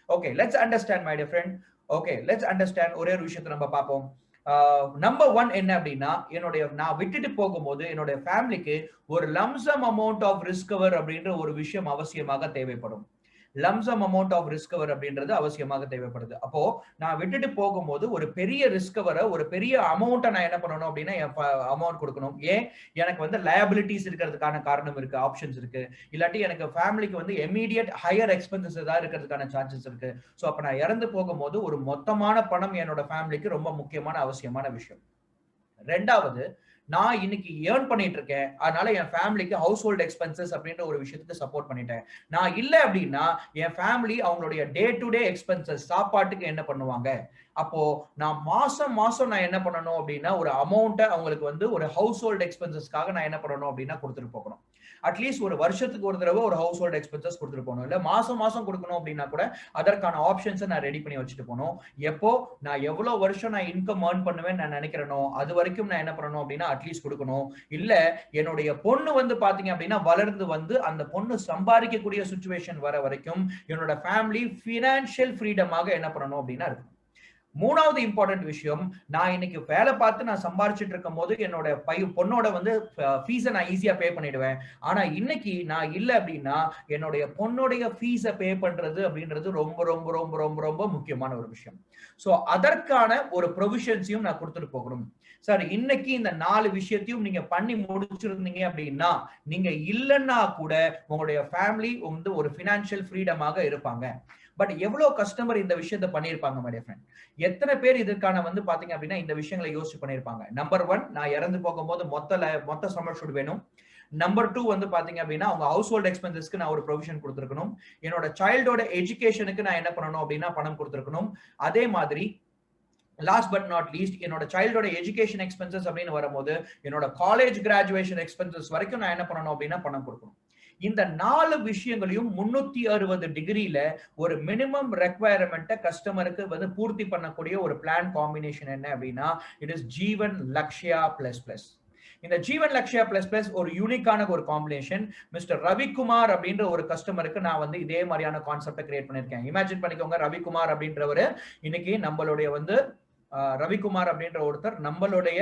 Okay, let's understand my dear friend. Okay, let's understand. ஒரே ஒரு விஷயத்தை நம்ம பார்ப்போம். நம்பர் 1 என்ன அப்படின்னா நான் விட்டுட்டு போகும்போது என்னுடைய ஃபேமிலிக்கு ஒரு lump sum amount of risk cover அப்படின்ற ஒரு விஷயம் அவசியமாக தேவைப்படும். Lump sum amount of risk cover அப்படின்றது அவசியமாக தேவைப்படுது. அப்போ நான் விட்டுட்டு போகும்போது ஒரு பெரிய ரிஸ்க் கவரை ஒரு பெரிய அமௌண்ட்டை நான் என்ன பண்ணணும் அப்படின்னா அமௌண்ட் கொடுக்கணும். ஏன், எனக்கு வந்து லயபிலிட்டிஸ் இருக்கிறதுக்கான காரணம் இருக்கு, ஆப்ஷன்ஸ் இருக்கு. இல்லாட்டி எனக்கு ஃபேமிலிக்கு வந்து இமீடியட் ஹையர் எக்ஸ்பென்சஸ் ஏதாவது இருக்கிறதுக்கான சான்சஸ் இருக்கு. ஸோ அப்போ நான் இறந்து போகும்போது ஒரு மொத்தமான பணம் என்னோட ஃபேமிலிக்கு ரொம்ப முக்கியமான அவசியமான விஷயம். 2வது, நான் இன்னைக்கு ஏர்ன் பண்ணிட்டு இருக்கேன், அதனால என் ஃபேமிலிக்கு ஹவுஸ் ஹோல்ட் எக்ஸ்பென்சஸ் அப்படின்ற ஒரு விஷயத்துக்கு சப்போர்ட் பண்ணிட்டேன். நான் இல்லை அப்படின்னா என் ஃபேமிலி அவங்களுடைய டே டு டே எக்ஸ்பென்சஸ் சாப்பாட்டுக்கு என்ன பண்ணுவாங்க? அப்போ நான் மாசம் நான் என்ன பண்ணணும் அப்படின்னா ஒரு அமௌண்ட்டை அவங்களுக்கு வந்து ஒரு ஹவுஸ் ஹோல்ட் எக்ஸ்பென்சஸ்க்காக நான் என்ன பண்ணணும் அப்படின்னா கொடுத்துட்டு போகணும். அட்லீஸ்ட் ஒரு வருஷத்துக்கு ஒரு தடவை ஒரு ஹவுஸ் ஹோல்ட் எக்ஸ்பென்சஸ் கொடுத்துட்டு போகணும். இல்லை மாசம் கொடுக்கணும் அப்படின்னா கூட அதற்கான ஆப்ஷன்ஸை நான் ரெடி பண்ணி வச்சுட்டு போகணும். எப்போ நான் எவ்வளவு வருஷம் நான் இன்கம் ஏர்ன் பண்ணுவேன் நான் நினைக்கிறேனோ அது வரைக்கும் நான் என்ன பண்ணணும் அப்படின்னா அட்லீஸ்ட் கொடுக்கணும். இல்ல என்னுடைய பொண்ணு வந்து பாத்தீங்க அப்படின்னா வளர்ந்து வந்து அந்த பொண்ணு சம்பாதிக்கக்கூடிய சுச்சுவேஷன் வர வரைக்கும் என்னோட ஃபேமிலி பினான்சியல் ஃப்ரீடமாக என்ன பண்ணணும் அப்படின்னா இருக்கும். 3வது இம்பார்ட்டன்ட் விஷயம், நான் இன்னைக்கு வேலை பார்த்து நான் சம்பாரிச்சிட்டு இருக்கும் போது என்னோட பொண்ணோட வந்து ஃபீஸை நான் ஈஸியா பே பண்ணிடுவேன். ஆனா இன்னைக்கு நான் இல்லை அப்படின்னா என்னுடைய பொண்ணுடைய ஃபீஸை பே பண்றது அப்படின்றது ரொம்ப ரொம்ப ரொம்ப ரொம்ப ரொம்ப முக்கியமான ஒரு விஷயம். ஸோ அதற்கான ஒரு ப்ரொவிஷன்ஸையும் நான் கொடுத்துட்டு போகணும். சார், இன்னைக்கு இந்த 4 விஷயத்தையும் நீங்க பண்ணி முடிச்சிருந்தீங்க அப்படின்னா நீங்க இல்லைன்னா கூட உங்களுடைய ஃபேமிலி வந்து ஒரு பினான்சியல் ஃப்ரீடமாக இருப்பாங்க. பட் எவ்வளவு கஸ்டமர் இந்த விஷயத்தை பண்ணியிருப்பாங்க மை டியர் ஃப்ரெண்ட்? எத்தனை பேர் இதற்கான வந்து பாத்தீங்க அப்படின்னா இந்த விஷயங்களை யோசிச்சு பண்ணியிருப்பாங்க? நம்பர் 1, நான் இறந்து போகும்போது மொத்த சம்மர் ஷூட் வேணும். நம்பர் 2 வந்து பாத்தீங்க அப்படின்னா அவங்க ஹவுஸ் ஹோல்ட் எக்ஸ்பென்சஸ்க்கு நான் ஒரு ப்ரொவிஷன் கொடுத்துருக்கணும். என்னோட சைல்டோட எஜுகேஷனுக்கு நான் என்ன பண்ணணும் அப்படின்னா பணம் கொடுத்துருக்கணும். அதே மாதிரி லாஸ்ட் பட் நாட் லீஸ்ட் என்னோட சைல்டோட எஜுகேஷன் எக்ஸ்பென்சஸ் அப்படின்னு வரும்போது என்னோட காலேஜ் கிராஜுவேஷன் எக்ஸ்பென்சஸ் வரைக்கும் நான் என்ன பண்ணணும் அப்படின்னா பணம் கொடுக்கணும். இந்த 4 விஷயங்களையும் 360 டிகிரியில ஒரு மினிமம் ரெக்வயர்மெண்ட்டை கஸ்டமருக்கு வந்து பூர்த்தி பண்ணக்கூடிய ஒரு பிளான் காம்பினேஷன் என்ன அப்படின்னா it is Jeevan Lakshya plus plus. இந்த ஜீவன் லக்ஷ்யா பிளஸ் பிளஸ் ஒரு யூனிக்கான ஒரு காம்பினேஷன். மிஸ்டர் ரவிக்குமார் அப்படின்ற ஒரு கஸ்டமருக்கு நான் வந்து இதே மாதிரியான கான்செப்டை கிரியேட் பண்ணிருக்கேன். இமேஜின் பண்ணிக்கோங்க, ரவிக்குமார் அப்படின்றவரு இன்னைக்கு நம்மளுடைய வந்து ரவிக்குமார் அப்படின்ற ஒருத்தர் நம்மளுடைய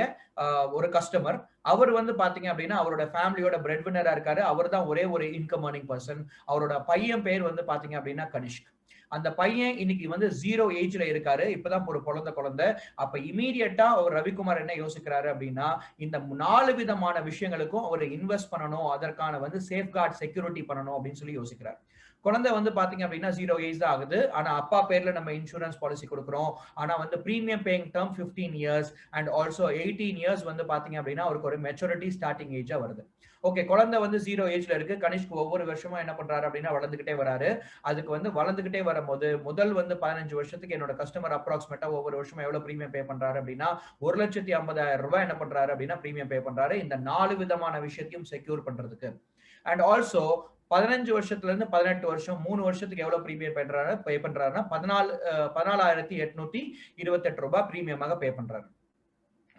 ஒரு கஸ்டமர். அவர் வந்து பாத்தீங்க அப்படின்னா அவரோட ஃபேமிலியோட பிரெட் வின்னரா இருக்காரு. அவர் தான் ஒரே ஒரு இன்கம் ஏர்னிங் பர்சன். அவரோட பையன் பேர் வந்து பாத்தீங்க அப்படின்னா கனிஷ்க். அந்த பையன் இன்னைக்கு வந்து 0 ஏஜ்ல இருக்காரு. இப்பதான் ஒரு குழந்தை. அப்ப இமீடியட்டா அவர் ரவிக்குமார் என்ன யோசிக்கிறாரு அப்படின்னா, இந்த 4 விதமான விஷயங்களுக்கும் அவர் இன்வெஸ்ட் பண்ணணும், அதற்கான வந்து சேஃப்கார்ட் செக்யூரிட்டி பண்ணணும் அப்படின்னு சொல்லி யோசிக்கிறார். குழந்தை வந்து பாத்தீங்க அப்படின்னா 0 ஏஜ் தான் ஆகுது. ஆனா அப்பா பேர்ல நம்ம இன்சூரன்ஸ் பாலிசி கொடுக்குறோம். ஆனா வந்து premium paying term 15 years and also 18 years வந்து பாத்தீங்க அப்படின்னா அவருக்கு ஒரு மெச்சூரிட்டி ஸ்டார்டிங் ஏஜா வருது. ஓகே, குழந்தை வந்து 0 ஏஜ்ல இருக்கு. கனிஷ்க் ஒவ்வொரு வருஷமும் என்ன பண்றாரு அப்படின்னா வளர்ந்துகிட்டே வராரு. அதுக்கு வந்து வளர்ந்துகிட்டே வரும்போது முதல் வந்து 15 வருஷத்துக்கு என்னோட கஸ்டமர் அப்ராக்சிமேட்டா ஒவ்வொரு வருஷமும் எவ்வளவு பிரீமியம் பே பண்றாரு அப்படின்னா 1,50,000 ரூபாய் என்ன பண்றாரு அப்படின்னா பிரீமியம் பே பண்றாரு, இந்த 4 விதமான விஷயத்தையும் செக்யூர் பண்றதுக்கு. அண்ட் ஆல்சோ 15 வருஷத்துல இருந்து 18 வருஷம் 3 வருஷத்துக்கு எவ்வளவு பிரீமியம் பே பண்றாருன்னா 14,828 ரூபாய் பிரீமியமாக பே பண்றாரு.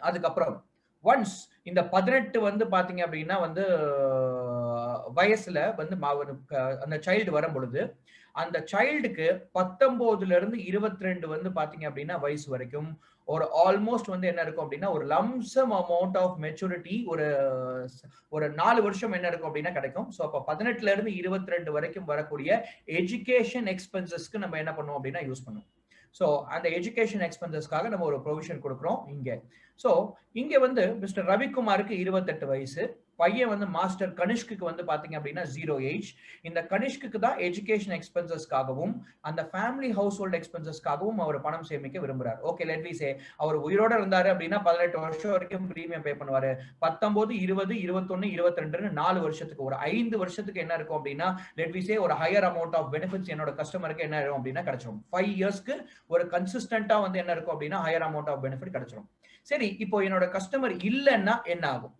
அதுக்கப்புறம் ஒன்ஸ் இந்த 18 வந்து பாத்தீங்க அப்படின்னா வந்து வயசுல வந்து அந்த சைல்டு வரும் பொழுது அந்த சைல்டுக்கு 19ல இருந்து 22 வந்து பாத்தீங்க அப்படின்னா வயசு வரைக்கும் ஒரு ஆல்மோஸ்ட் வந்து என்ன இருக்கும் அப்படின்னா ஒரு லம்சம் அமௌண்ட் ஆஃப் மெச்சூரிட்டி ஒரு 4 வருஷம் என்ன இருக்கும் அப்படின்னா கிடைக்கும். ஸோ அப்போ 18ல இருந்து 22 வரைக்கும் வரக்கூடிய எஜுகேஷன் எக்ஸ்பென்சஸ்க்கு நம்ம என்ன பண்ணுவோம் அப்படின்னா யூஸ் பண்ணுவோம். ஸோ அந்த எஜுகேஷன் எக்ஸ்பென்சஸ்க்காக நம்ம ஒரு ப்ரொவிஷன் கொடுக்குறோம் இங்க. ஸோ இங்க வந்து மிஸ்டர் ரவிக்குமாருக்கு 28 வயசு, பையன் வந்து மாஸ்டர் கனிஷ்க்கு வந்து பாத்தீங்க அப்படின்னா 0 ஏஜ். இந்த கனிஷ்க்கு தான் எஜுகேஷன் எக்ஸ்பென்சஸ்க்காகவும் அந்த ஃபேமிலி ஹவுஸ் ஹோல்ட் எக்ஸ்பென்சஸ்க்காகவும் அவர் பணம் சேமிக்க விரும்புறாரு. ஓகே, லெட் மீ சே அவர் உயிரோட இருந்தாரு அப்படின்னா 18 வருஷம் வரைக்கும் பிரீமியம் பே பண்ணுவாரு. 19, 20, 21, 22 4 வருஷத்துக்கு ஒரு 5 வருஷத்துக்கு என்ன இருக்கும் அப்படின்னா லெட் மீ சே ஒரு ஹையர் அமௌண்ட் ஆஃப் பெனிஃபிட்ஸ் என்னோட கஸ்டமருக்கு என்ன இருக்கும் அப்படின்னா கிடைச்சிடும். 5 இயர்ஸ்க்கு ஒரு கன்சிஸ்டன்டா வந்து என்ன இருக்கும் அப்படின்னா ஹையர் அமௌண்ட் ஆஃப் பெனிஃபிட் கிடைச்சிடும். சரி, இப்போ என்னோட கஸ்டமர் இல்லைன்னா என்ன ஆகும்?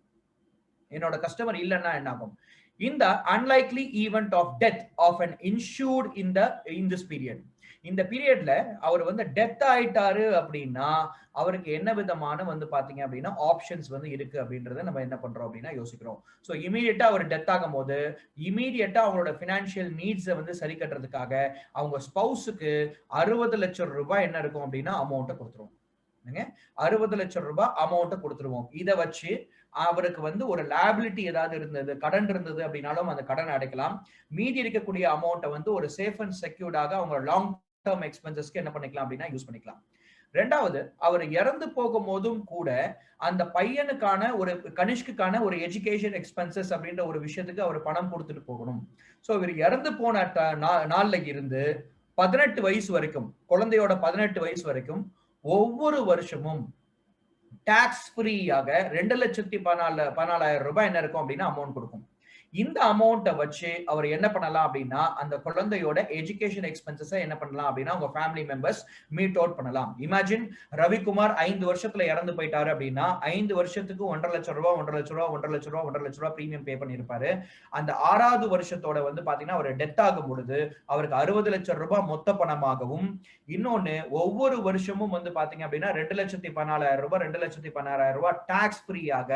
என்னோட கஸ்டமர் இல்லைன்னா என்ன ஆகும்? இந்த unlikely event of death of an insured in this period, இந்த பீரியட்ல அவர் வந்து டெத் ஆயிட்டாரு அப்படின்னா அவருக்கு என்ன விதமான வந்து பாத்தீங்க அப்படின்னா ஆப்ஷன்ஸ் வந்து இருக்கு அப்படின்றத நம்ம என்ன பண்றோம் அப்படின்னா யோசிக்கிறோம். ஸோ இமீடியட்டா அவர் டெத் ஆகும் போது இமீடியட்டா அவங்களோட பினான்சியல் நீட்ஸை வந்து சரி கட்டுறதுக்காக அவங்க ஸ்பௌஸுக்கு 60 லட்சம் ரூபாய் என்ன இருக்கும் அப்படின்னா அமௌண்ட்டை கொடுத்துருவோம். 60 லட்சம் ரூபாய் அமௌண்ட்டை கொடுத்துருவோம். இதை வச்சு அவருக்கு வந்து ஒரு லைபிலிட்டி ஏதாவது இருந்தது, கடன் இருந்தது அப்படின்னாலும் அந்த கடன் அடைக்கலாம். மீதி இருக்கக்கூடிய அமௌண்ட்டை வந்து ஒரு சேஃப் அண்ட் செக்யூர்டாக அவங்க லாங் டேர்ம் எக்ஸ்பென்சஸ்க்கு என்ன பண்ணிக்கலாம் அப்படின்னா யூஸ் பண்ணிக்கலாம். ரெண்டாவது, அவர் இறந்து போகும் போதும் கூட அந்த பையனுக்கான ஒரு கனிஷ்க்குக்கான ஒரு எஜுகேஷன் எக்ஸ்பென்சஸ் அப்படின்ற ஒரு விஷயத்துக்கு அவர் பணம் கொடுத்துட்டு போகணும். ஸோ இவர் இறந்து போன நாள்ல இருந்து 18 வயசு வரைக்கும், குழந்தையோட 18 வயசு வரைக்கும் ஒவ்வொரு வருஷமும் டாக்ஸ் ஃப்ரீயாக 2,14,000 ரூபாய் என்ன இருக்கும் அப்படின்னா அமௌண்ட் கொடுக்கும். இந்த அமௌண்ட்டை வச்சு அவர் என்ன பண்ணலாம் அப்படின்னா அந்த குழந்தையோட எஜுகேஷன் எக்ஸ்பென்சஸை என்ன பண்ணலாம் அப்படின்னா உங்க ஃபேமிலி மெம்பர்ஸ் மீட் அவுட் பண்ணலாம். இமேஜின் ரவிக்குமார் 5 வருஷத்துல இறந்து போயிட்டாரு அப்படின்னா 5 வருஷத்துக்கு 1.5 லட்சம் ரூபாய் 1.5 லட்சம் ரூபாய் பிரீமியம் பே பண்ணியிருப்பாரு. அந்த 6வது வருஷத்தோட வந்து பாத்தீங்கன்னா அவர் டெத் ஆகும் பொழுது அவருக்கு 60 லட்சம் ரூபாய் மொத்த பணமாகவும், இன்னொன்னு ஒவ்வொரு வருஷமும் வந்து பாத்தீங்க அப்படின்னா 2,14,000 ரூபாய் 2,16,000 ரூபாய் டாக்ஸ் ஃப்ரீயாக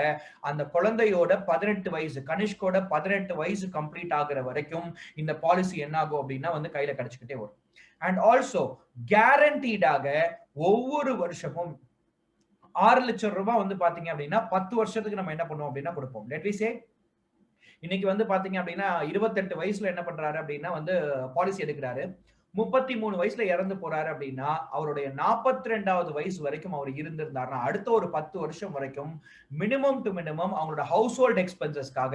அந்த குழந்தையோட 18 வயசு கனிஷ்கோட 18 வயசு கம்ப்ளீட் ஆகுற வரைக்கும் இந்த பாலிசி என்ன ஆகும் அப்படின்னா வந்து கையில கிடைச்சுக்கிட்டே வரும். அண்ட் ஆல்சோ கேரண்டீடாக ஒவ்வொரு வருஷமும் 6 லட்சம் ரூபாய் வந்து பாத்தீங்க அப்படின்னா 10 வருஷத்துக்கு நம்ம என்ன பண்ணுவோம் அப்படின்னா கொடுப்போம். லெட் மீ சே இன்னைக்கு வந்து பாத்தீங்க அப்படின்னா 28 வயசுல என்ன பண்றாரு அப்படின்னா வந்து பாலிசி எடுக்கிறாரு. 33 வயசுல இறந்து போறாரு அப்படின்னா அவருடைய 42வது வயசு வரைக்கும் அவர் இருந்திருந்தாருன்னா அடுத்த ஒரு 10 வருஷம் வரைக்கும் மினிமம் டு மினிமம் அவங்களோட ஹவுஸ் ஹோல்ட் எக்ஸ்பென்சஸ்க்காக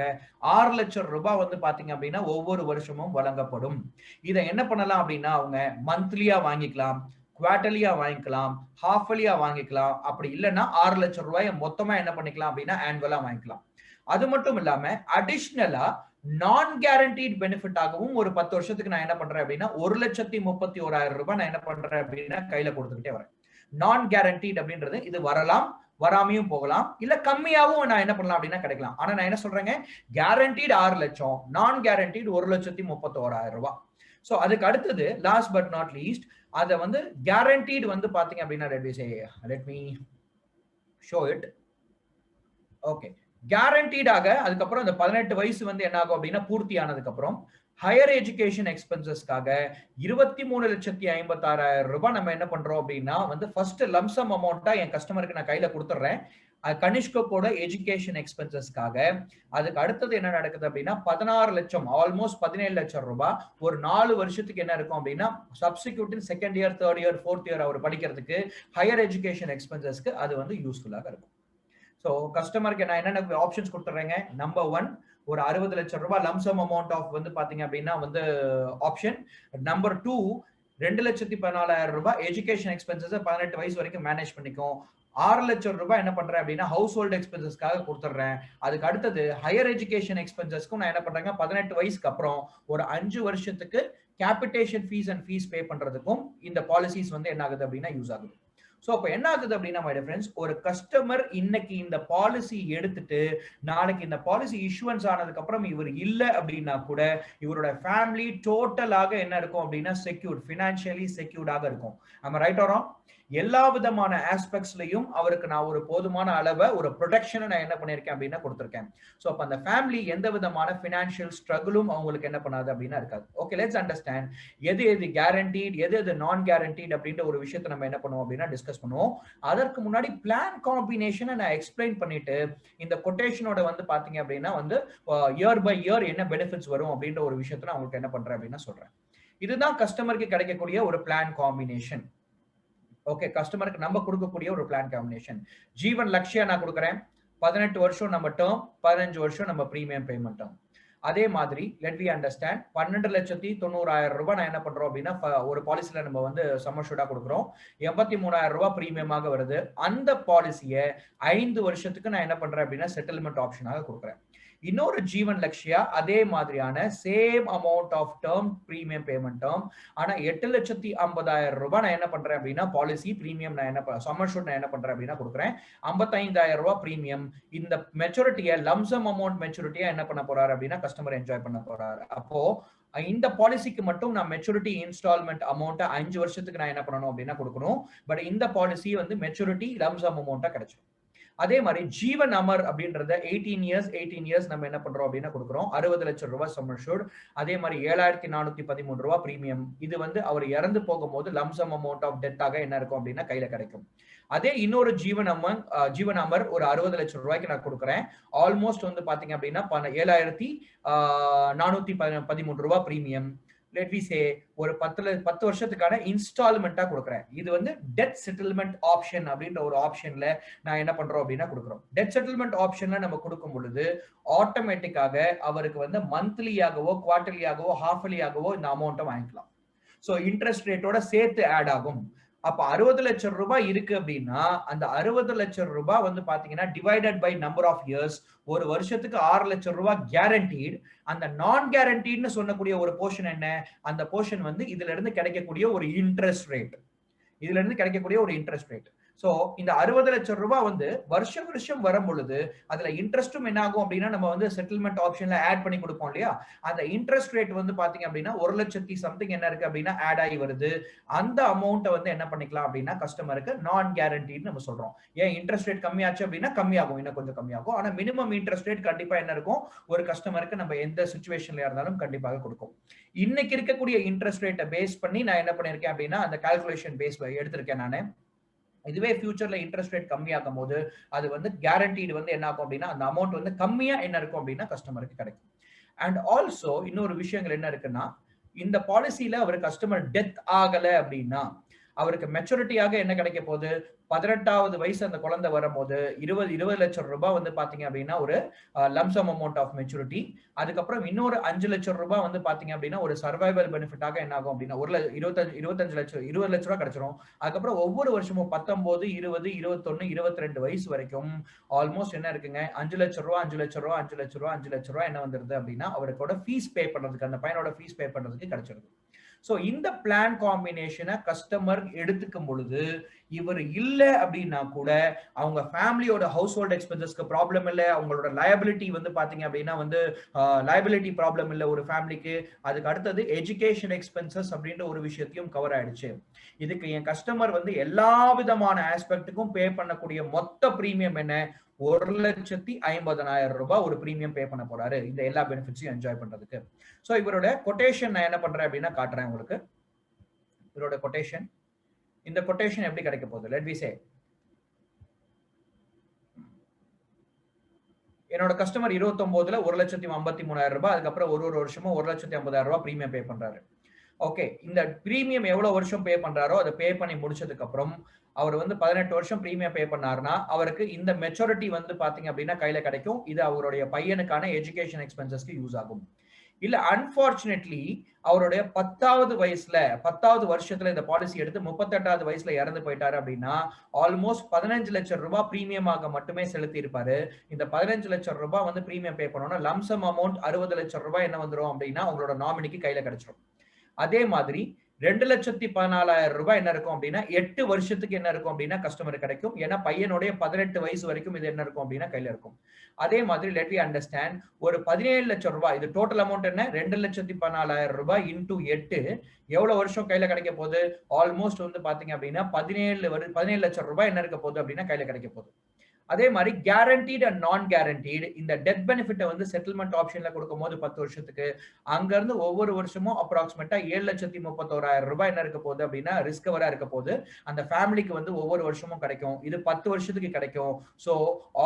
6 லட்சம் ரூபாய் வந்து பாத்தீங்க அப்படின்னா ஒவ்வொரு வருஷமும் வழங்கப்படும். இதை என்ன பண்ணலாம் அப்படின்னா அவங்க மந்த்லியா வாங்கிக்கலாம், குவார்டர்லியா வாங்கிக்கலாம், ஹாஃபலியா வாங்கிக்கலாம். அப்படி இல்லைன்னா 6 லட்சம் ரூபாய் மொத்தமா என்ன பண்ணிக்கலாம் அப்படின்னா ஆனுவலா வாங்கிக்கலாம். அது மட்டும் இல்லாம அடிஷனலா நான் கேரண்டீட் பெனிஃபிட் ஆகவும் ஒரு 10 வருஷத்துக்கு நான் என்ன பண்றேன் அப்படின்னா 1,31,000 ரூபாய் நான் என்ன பண்றேன் அப்படின்னா கையில கொடுத்துக்கிட்டே வரேன். நான் கேரண்டீட் அப்படின்றது இது வரலாம், வராமையும் போகலாம், இல்ல கம்மியாவும் நான் என்ன பண்ணலாம் அப்படின்னா கிடைக்கலாம். ஆனா நான் என்ன சொல்றேங்க, கேரண்டீட் 6 லட்சம், நான் கேரண்டீட் 1,31,000 ரூபாய். சோ அதுக்கு அடுத்தது லாஸ்ட் பட் நாட் லீஸ்ட் அதை வந்து கேரண்டீட் வந்து பாத்தீங்க அப்படின்னா let me show it. Okay, கேரண்டீடாக அதுக்கப்புறம் அந்த 18 வயசு வந்து என்ன ஆகும் அப்படின்னா பூர்த்தி ஆனதுக்கு அப்புறம் ஹையர் எஜுகேஷன் எக்ஸ்பென்சஸ்க்காக 23,56,000 ரூபாய் நம்ம என்ன பண்றோம் அப்படின்னா வந்து ஃபர்ஸ்ட் லம்சம் அமௌண்ட்டா என் கஸ்டமருக்கு நான் கையில கொடுத்துட்றேன். கனிஷ்கோட எஜுகேஷன் எக்ஸ்பென்சஸ்க்காக. அதுக்கு அடுத்தது என்ன நடக்குது அப்படின்னா 16 லட்சம், ஆல்மோஸ்ட் 17 லட்சம் ரூபாய் ஒரு 4 வருஷத்துக்கு என்ன இருக்கும் அப்படின்னா substitute second year, third year, fourth year அவர் படிக்கிறதுக்கு ஹையர் எஜுகேஷன் எக்ஸ்பென்சஸ்க்கு அது வந்து யூஸ்ஃபுல்லாக இருக்கும். ஸோ கஸ்டமருக்கு நான் என்னென்ன ஆப்ஷன்ஸ் கொடுத்துறேங்க. நம்பர் 1 ஒரு 60 லட்சம் ரூபாய் லம்சம் அமௌண்ட் ஆஃப் வந்து பாத்தீங்க அப்படின்னா வந்து ஆப்ஷன். நம்பர் 2 2,14,000 ரூபாய் எஜுகேஷன் எக்ஸ்பென்சஸ் 18 வயசு வரைக்கும் மேனேஜ் பண்ணிக்கும். 6 லட்சம் ரூபாய் என்ன பண்றேன் அப்படின்னா ஹவுஸ் ஹோல்ட் எக்ஸ்பென்சஸ்க்காக கொடுத்துட்றேன். அதுக்கு அடுத்தது ஹையர் எஜுகேஷன் எக்ஸ்பென்சஸ்க்கும் நான் என்ன பண்றேங்க 18 வயசுக்கு அப்புறம் ஒரு 5 வருஷத்துக்கு capitation fees and fees pay பண்றதுக்கும் இந்த பாலிசிஸ் வந்து என்ன ஆகுது அப்படின்னா யூஸ் ஆகுது. சோ அப்ப என்ன ஆகுது அப்படின்னா மை டியர் ஃப்ரெண்ட்ஸ், ஒரு கஸ்டமர் இன்னைக்கு இந்த பாலிசி எடுத்துட்டு நாளைக்கு இந்த பாலிசி இஷ்யூவன்ஸ் ஆனதுக்கு அப்புறம் இவர் இல்ல அப்படின்னா கூட இவரோட ஃபேமிலி டோட்டலாக என்ன இருக்கும் அப்படின்னா செக்யூர்ட், ஃபினான்ஷியலி செக்யூர்டாக இருக்கும். நம்ம ரைட் ஆர் ராங்? எல்லா விதமான ஆஸ்பெக்ட்ஸ்லயும் அவருக்கு நான் ஒரு போதுமான அளவை ஒரு ப்ரொடெக்ஷனை நான் என்ன பண்ணிருக்கேன் அப்படின்னா கொடுத்துருக்கேன். ஸோ அப்ப அந்த ஃபேமிலி எந்த விதமான ஃபினான்ஷியல் ஸ்ட்ரகிளும் அவங்களுக்கு என்ன பண்ணாது அப்படின்னா இருக்காது. ஓகே, லெட்ஸ் அண்டர்ஸ்டாண்ட் எது எது கேரண்டீட், எது எது நான் கேரண்டீட் அப்படின்ற ஒரு விஷயத்தை நம்ம என்ன பண்ணுவோம் அப்படின்னா டிஸ்கஸ் பண்ணுவோம். அதற்கு முன்னாடி பிளான் காம்பினேஷனை நான் எக்ஸ்பிளைன் பண்ணிட்டு இந்த கொட்டேஷனோட வந்து பாத்தீங்க அப்படின்னா வந்து இயர் பை இயர் என்ன பெனிஃபிட்ஸ் வரும் அப்படின்ற ஒரு விஷயத்தை நான் உங்களுக்கு என்ன பண்றேன் அப்படின்னா சொல்றேன். இதுதான் கஸ்டமருக்கு கிடைக்கக்கூடிய ஒரு பிளான் காம்பினேஷன். ஓகே, கஸ்டமருக்கு நம்ம கொடுக்கக்கூடிய ஒரு பிளான் காம்பினேஷன். ஜீவன் லக்ஷ்யா நான் கொடுக்குறேன். 18 வருஷம் நம்ம டேர்ம், 15 வருஷம் நம்ம பிரீமியம் பேமெண்ட் டேர்ம். அதே மாதிரி லெட் வி அண்டர்ஸ்டாண்ட் 12,90,000 ரூபாய் நான் என்ன பண்றோம் அப்படின்னா ஒரு பாலிசில நம்ம வந்து சம்மர்ஷூடா கொடுக்குறோம். 83,000 ரூபாய் பிரீமியமாக வருது. அந்த பாலிசியை 5 வருஷத்துக்கு நான் என்ன பண்றேன் அப்படின்னா செட்டில்மெண்ட் ஆப்ஷனாக கொடுக்குறேன். இன்னொரு ஜீவன் லக்ஷ்யா அதே மாதிரியான same amount of term premium payment term, ஆனா 8,50,000 ரூபாய் நான் என்ன பண்றேன் அப்படின்னா பாலிசி பிரீமியம் நான் என்ன சம்மர்ஷூட் நான் என்ன பண்றேன் அப்படின்னா கொடுக்குறேன். 55,000 ரூபாய் பிரீமியம். இந்த மெச்சூரிட்டியை லம்சம் அமௌண்ட் மெச்சூரிட்டியா என்ன பண்ண போறாரு அப்படின்னா கஸ்டமர் என்ஜாய் பண்ண போறாரு. அப்போ இந்த பாலிசிக்கு மட்டும் நான் மெச்சூரிட்டி இன்ஸ்டால்மெண்ட் அமௌண்ட்டை 5 வருஷத்துக்கு நான் என்ன பண்ணணும் அப்படின்னா கொடுக்கணும். பட் இந்த பாலிசி வந்து மெச்சூரிட்டி லம்சம் அமௌண்ட்டா கிடைச்சிடும். அதே மாதிரி ஜீவன் அமர் அப்படின்றத 18 இயர்ஸ் நம்ம என்ன பண்றோம் அப்படின்னா கொடுக்குறோம். 60 லட்சம் ரூபாய் சம்மர்ஷூட். அதே மாதிரி 7,413 ரூபாய் பிரீமியம். இது வந்து அவர் இறந்து போகும்போது லம்சம் அமௌண்ட் ஆஃப் டெத்தாக என்ன இருக்கும் அப்படின்னா கையில கிடைக்கும். அதே இன்னொரு ஜீவன் அமர் ஒரு 60 லட்சம் ரூபாய்க்கு நான் கொடுக்குறேன். ஆல்மோஸ்ட் வந்து பாத்தீங்க அப்படின்னா 7,413 ரூபாய் பிரீமியம். லெட் வி சே ஒரு 10 வருஷத்துக்கான இன்ஸ்டால்மெண்டா கொடுக்குறேன். இது வந்து டெத் செட்டில்மெண்ட் ஆப்ஷன் அப்படின்ற ஒரு ஆப்ஷன்ல நான் என்ன பண்றோம் அப்படின்னா கொடுக்குறோம். டெத் செட்டில்மெண்ட் ஆப்ஷன்ல நம்ம கொடுக்கும் பொழுது ஆட்டோமேட்டிக்காக அவருக்கு வந்து மந்த்லியாகவோ குவார்டர்லியாகவோ ஹாஃப்லியாகவோ இந்த அமௌண்ட்டை வாங்கிக்கலாம். ஸோ இன்ட்ரெஸ்ட் ரேட்டோட சேர்த்து ஆட் ஆகும். அப்ப 60 லட்சம் ரூபாய் இருக்கு அப்படின்னா அந்த 60 லட்சம் ரூபாய் வந்து பாத்தீங்கன்னா divided by number of years, ஒரு வருஷத்துக்கு 6 லட்சம் ரூபாய் கேரண்டீட். அந்த நான் கேரண்டீட்னு சொல்லக்கூடிய ஒரு போர்ஷன் என்ன, அந்த போர்ஷன் வந்து இதுல இருந்து கிடைக்கக்கூடிய ஒரு இன்ட்ரெஸ்ட் ரேட். இதுல இருந்து கிடைக்கக்கூடிய ஒரு இன்ட்ரெஸ்ட் ரேட். சோ இந்த 60 லட்சம் ரூபாய் வந்து வருஷம் வரும் பொழுது அதுல இன்ட்ரெஸ்டும் என்ன ஆகும் அப்படின்னா நம்ம வந்து செட்டில்மெண்ட் ஆப்ஷன்ல ஆட் பண்ணி கொடுப்போம் இல்லையா, அந்த இன்ட்ரெஸ்ட் ரேட் வந்து பாத்தீங்க அப்படின்னா 1,00,000 சம்திங் என்ன இருக்கு அப்படின்னா ஆட் ஆகி வருது. அந்த அமௌண்ட்டை வந்து என்ன பண்ணிக்கலாம் அப்படின்னா கஸ்டமருக்கு நான் கேரண்டீட் நம்ம சொல்றோம். ஏன் இன்ட்ரெஸ்ட் ரேட் கம்மியாச்சு அப்படின்னா கம்மியாகும், இன்னும் கொஞ்சம் கம்மியாகும். ஆனா மினிமம் இன்ட்ரெஸ்ட் ரேட் கண்டிப்பா என்ன இருக்கும் ஒரு கஸ்டமருக்கு நம்ம எந்த சிச்சுவேஷன்ல இருந்தாலும் கண்டிப்பாக கொடுக்கும். இன்னைக்கு இருக்கக்கூடிய இன்ட்ரெஸ்ட் ரேட்டை பேஸ் பண்ணி நான் என்ன பண்ணிருக்கேன் அப்படின்னா அந்த கால்குலேஷன் பேஸ் எடுத்திருக்கேன் நானு. இதுவே ஃபியூச்சர்ல இன்ட்ரெஸ்ட் ரேட் கம்மியாகும் போது அது வந்து கேரண்டீடு வந்து என்ன ஆகும் அப்படின்னா அந்த அமௌண்ட் வந்து கம்மியா என்ன இருக்கும் அப்படின்னா கஸ்டமருக்கு கிடைக்கும். அண்ட் ஆல்சோ இன்னொரு விஷயங்கள் என்ன இருக்குன்னா இந்த பாலிசியில அவர் கஸ்டமர் டெத் ஆகல அப்படின்னா அவருக்கு மெச்சூரிட்டியாக என்ன கிடைக்க போகுது, 18வது வயசு அந்த குழந்தை வரும்போது 20 லட்சம் ரூபாய் வந்து பாத்தீங்க அப்படின்னா ஒரு லம்சம் அமௌண்ட் ஆஃப் மெச்சூரிட்டி. அதுக்கப்புறம் இன்னொரு 5 லட்சம் ரூபாய் வந்து பாத்தீங்க அப்படின்னா ஒரு சர்வைவல் பெனிஃபிட்டாக என்ன ஆகும் அப்படின்னா 20 லட்சம் ரூபாய் கிடைச்சிரும். அதுக்கப்புறம் ஒவ்வொரு வருஷமும் 19, 20, 21, 22 வயசு வரைக்கும் ஆல்மோஸ்ட் என்ன இருக்குங்க 5 லட்சம் ரூபாய் என்ன வந்துருது அப்படின்னா அவருக்கோட ஃபீஸ் பே பண்றதுக்கு, அந்த பையனோட ஃபீஸ் பே பண்றதுக்கு கிடைச்சிருது. சோ இந்த பிளான் காம்பினேஷனை கஸ்டமர் எடுத்துக்கும் பொழுது இவர் இல்ல அப்படின்னா கூட அவங்க ஃபேமிலியோட ஹவுஸ் ஹோல்ட் எக்ஸ்பென்சஸ்க்கு ப்ராப்ளம் இல்லை, அவங்களோட லயபிலிட்டி வந்து பாத்தீங்க அப்படின்னா வந்து லயபிலிட்டி ப்ராப்ளம் இல்லை ஒரு ஃபேமிலிக்கு. அதுக்கு அடுத்தது எஜுகேஷன் எக்ஸ்பென்சஸ் அப்படின்ற ஒரு விஷயத்தையும் கவர் ஆயிடுச்சு. இதுக்கு என் கஸ்டமர் வந்து எல்லா விதமான ஆஸ்பெக்டுக்கும் பே பண்ணக்கூடிய மொத்த பிரீமியம் என்ன 1,50,000 ரூபாய் ஒரு பிரீமியம் பே பண்ண போறாரு இந்த எல்லா பெனிஃபிட்ஸையும் என்ஜாய் பண்றதுக்கு. சோ இவரோட கொட்டேஷன் நான் என்ன பண்றேன் அப்படின்னா காட்டுறேன் உங்களுக்கு. இவரோட கொட்டேஷன், இந்த கொட்டேஷன் எப்படி கிடைக்க போகுது? லெட் வி சே என்னோட கஸ்டமர் 29ல 1,53,000 ரூபாய், அதுக்கப்புறம் ஒரு வருஷமும் 1,50,000 ரூபாய் பிரீமியம் பே பண்றாரு. ஓகே, இந்த பிரீமியம் எவ்வளவு வருஷம் பே பண்றாரோ அதை பே பண்ணி முடிச்சதுக்கு அப்புறம் அவர் வந்து 18 வருஷம் பிரீமியம் பே பண்ணாருன்னா அவருக்கு இந்த மெச்சூரிட்டி வந்து பாத்தீங்க அப்படின்னா கையில கிடைக்கும். இது அவருடைய பையனுக்கான எஜுகேஷன் எக்ஸ்பென்சஸ்க்கு யூஸ் ஆகும். இல்ல அன்பார்ச்சுனேட்லி அவருடைய 10வது வருஷத்துல இந்த பாலிசி எடுத்து 38வது வயசுல இறந்து போயிட்டாரு அப்படின்னா ஆல்மோஸ்ட் 15 லட்சம் ரூபாய் பிரீமியமாக மட்டுமே செலுத்தி இருப்பாரு. இந்த 15 லட்சம் ரூபாய் வந்து பிரீமியம் பே பண்ணணும்னா லம்சம் அமௌண்ட் 60 லட்சம் ரூபாய் என்ன வந்துடும் அப்படின்னா உங்களோட நாமினிக்கு கையில கிடைச்சிடும். அதே மாதிரி 2,14,000 ரூபாய் என்ன இருக்கும் அப்படின்னா 8 வருஷத்துக்கு என்ன இருக்கும் அப்படின்னா கஸ்டமர் கிடைக்கும். ஏன்னா பையனுடைய 18 வயசு வரைக்கும் இது என்ன இருக்கும் அப்படின்னா கையில இருக்கும். அதே மாதிரி லெட் வி அண்டர்ஸ்டாண்ட், ஒரு 17 லட்சம் ரூபாய், இது டோட்டல் அமௌண்ட் என்ன, 2,14,000 ரூபாய் இன்டூ 8 எவ்வளவு வருஷம் கையில கிடைக்க போகுது? ஆல்மோஸ்ட் வந்து பாத்தீங்க அப்படின்னா 17 லட்சம் ரூபாய் என்ன இருக்க போகுது அப்படின்னா கையில கிடைக்க போகுது. அதே மாதிரி கேரண்டீட் அண்ட் நான் கேரண்டீடு இந்த டெத் பெனிஃபிட்டை வந்து செட்டில்மெண்ட் ஆப்ஷன்ல கொடுக்கும் போது 10 வருஷத்துக்கு அங்க இருந்து ஒவ்வொரு வருஷமும் அப்ராக்சிமேட்டா 7,31,000 ரூபாய் என்ன இருக்க போகுது அப்படின்னா ரிஸ்கவரா இருக்க போகுது. அந்த ஃபேமிலிக்கு வந்து ஒவ்வொரு வருஷமும் கிடைக்கும். இது 10 வருஷத்துக்கு கிடைக்கும். ஸோ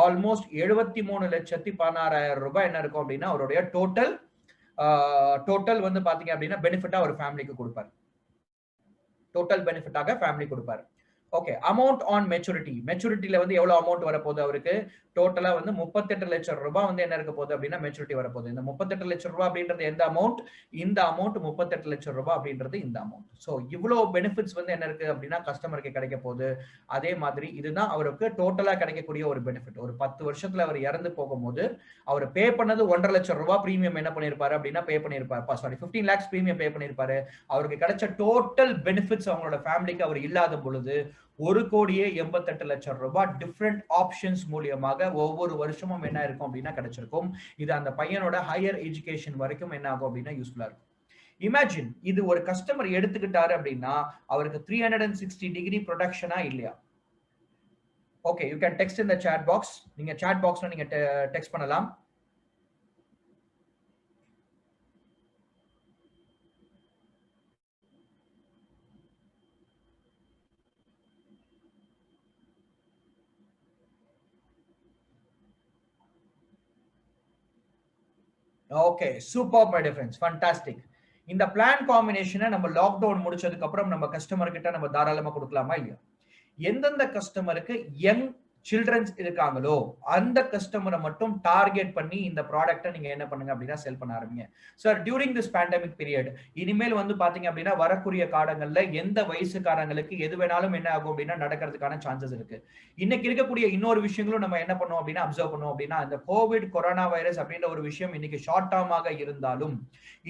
ஆல்மோஸ்ட் 73,16,000 ரூபாய் என்ன இருக்கும் அப்படின்னா அவருடைய டோட்டல் வந்து பாத்தீங்க அப்படின்னா பெனிஃபிட்டா ஒரு ஃபேமிலிக்கு கொடுப்பாரு. டோட்டல் பெனிஃபிட்டாக ஃபேமிலி கொடுப்பாரு. ஓகே, அமௌண்ட் ஆன் மெச்சூரிட்டில வந்து எவ்வளவு அமௌண்ட் வரப்போகுது அவருக்கு? டோட்டலா வந்து 38 லட்சம் ரூபாய் வந்து என்ன இருக்க போகுது அப்படின்னா மெச்சூரிட்டி வரப்போகுது. இந்த 38 லட்சம் ரூபாய் அப்படின்றது எந்த அமௌண்ட்? இந்த அமௌண்ட் 38 லட்சம் ரூபாய் அப்படின்றது இந்த அமௌண்ட். ஸோ இவ்வளவு பெனிஃபிட்ஸ் வந்து என்ன இருக்கு அப்படின்னா கஸ்டமருக்கு கிடைக்க போகுது. அதே மாதிரி இதுதான் அவருக்கு டோட்டலா கிடைக்கக்கூடிய ஒரு பெனிஃபிட். ஒரு 10 வருஷத்துல அவர் இறந்து போகும்போது அவர் பே பண்ணது 1,50,000 லட்சம் ரூபாய் பிரீமியம் என்ன பண்ணிருப்பாரு அப்படின்னா பே பண்ணிருப்பாரு. சாரி, 15 lakhs பிரீமியம் பே பண்ணிருப்பாரு. அவருக்கு கிடைச்ச டோட்டல் பெனிஃபிட்ஸ் அவங்களோட ஃபேமிலிக்கு அவர் இல்லாத பொழுது 1,88 லட்சம் ரூபாய் டிஃப்ரெண்ட் ஆப்ஷன்ஸ் மூலியமாக ஒவ்வொரு வருஷமும் என்ன இருக்கும் அப்படின்னா கிடைச்சிருக்கும். இது அந்த பையனோட ஹையர் எஜுகேஷன் வரைக்கும் என்ன ஆகும் அப்படின்னா யூஸ்ஃபுல்லா இருக்கும். இமேஜின், இது ஒரு கஸ்டமர் எடுத்துக்கிட்டாரு அப்படின்னா அவருக்கு 360 டிகிரி ப்ரொடக்ஷனா இல்லையா? Okay, you can text in the chat box. நீங்க சாட் பாக்ஸ்ல நீங்க டெக்ஸ்ட் பண்ணலாம். Okay, super my difference, fantastic. இந்த பிளான் காம்பினேஷனை நம்ம லாக்டவுன் முடிச்சதுக்கு அப்புறம் நம்ம கஸ்டமர் கிட்ட நம்ம தாராளமா கொடுக்கலாமா இல்லையா? எந்தெந்த கஸ்டமருக்கு யங் சில்ட்ரன்ஸ் இருக்காங்களோ அந்த கஸ்டமரை மட்டும் டார்கெட் பண்ணி இந்த ப்ராடக்ட்டை நீங்க என்ன பண்ணுங்க அப்படின்னா செல் பண்ண ஆரம்பிங்க. Sir, during this pandemic period இனிமேல் வந்து பாத்தீங்க அப்படின்னா வரக்கூடிய காலங்கள்ல எந்த வயசுக்காரங்களுக்கு எது வேணாலும் என்ன ஆகும் அப்படின்னா நடக்கிறதுக்கான சான்சஸ் இருக்கு. இன்னைக்கு இருக்கக்கூடிய இன்னொரு விஷயங்களும் நம்ம என்ன பண்ணுவோம் அப்படின்னா அப்சர்வ் பண்ணுவோம் அப்படின்னா இந்த கோவிட் கொரோனா வைரஸ் அப்படின்ற ஒரு விஷயம் இன்னைக்கு ஷார்ட் டேர்மாக இருந்தாலும்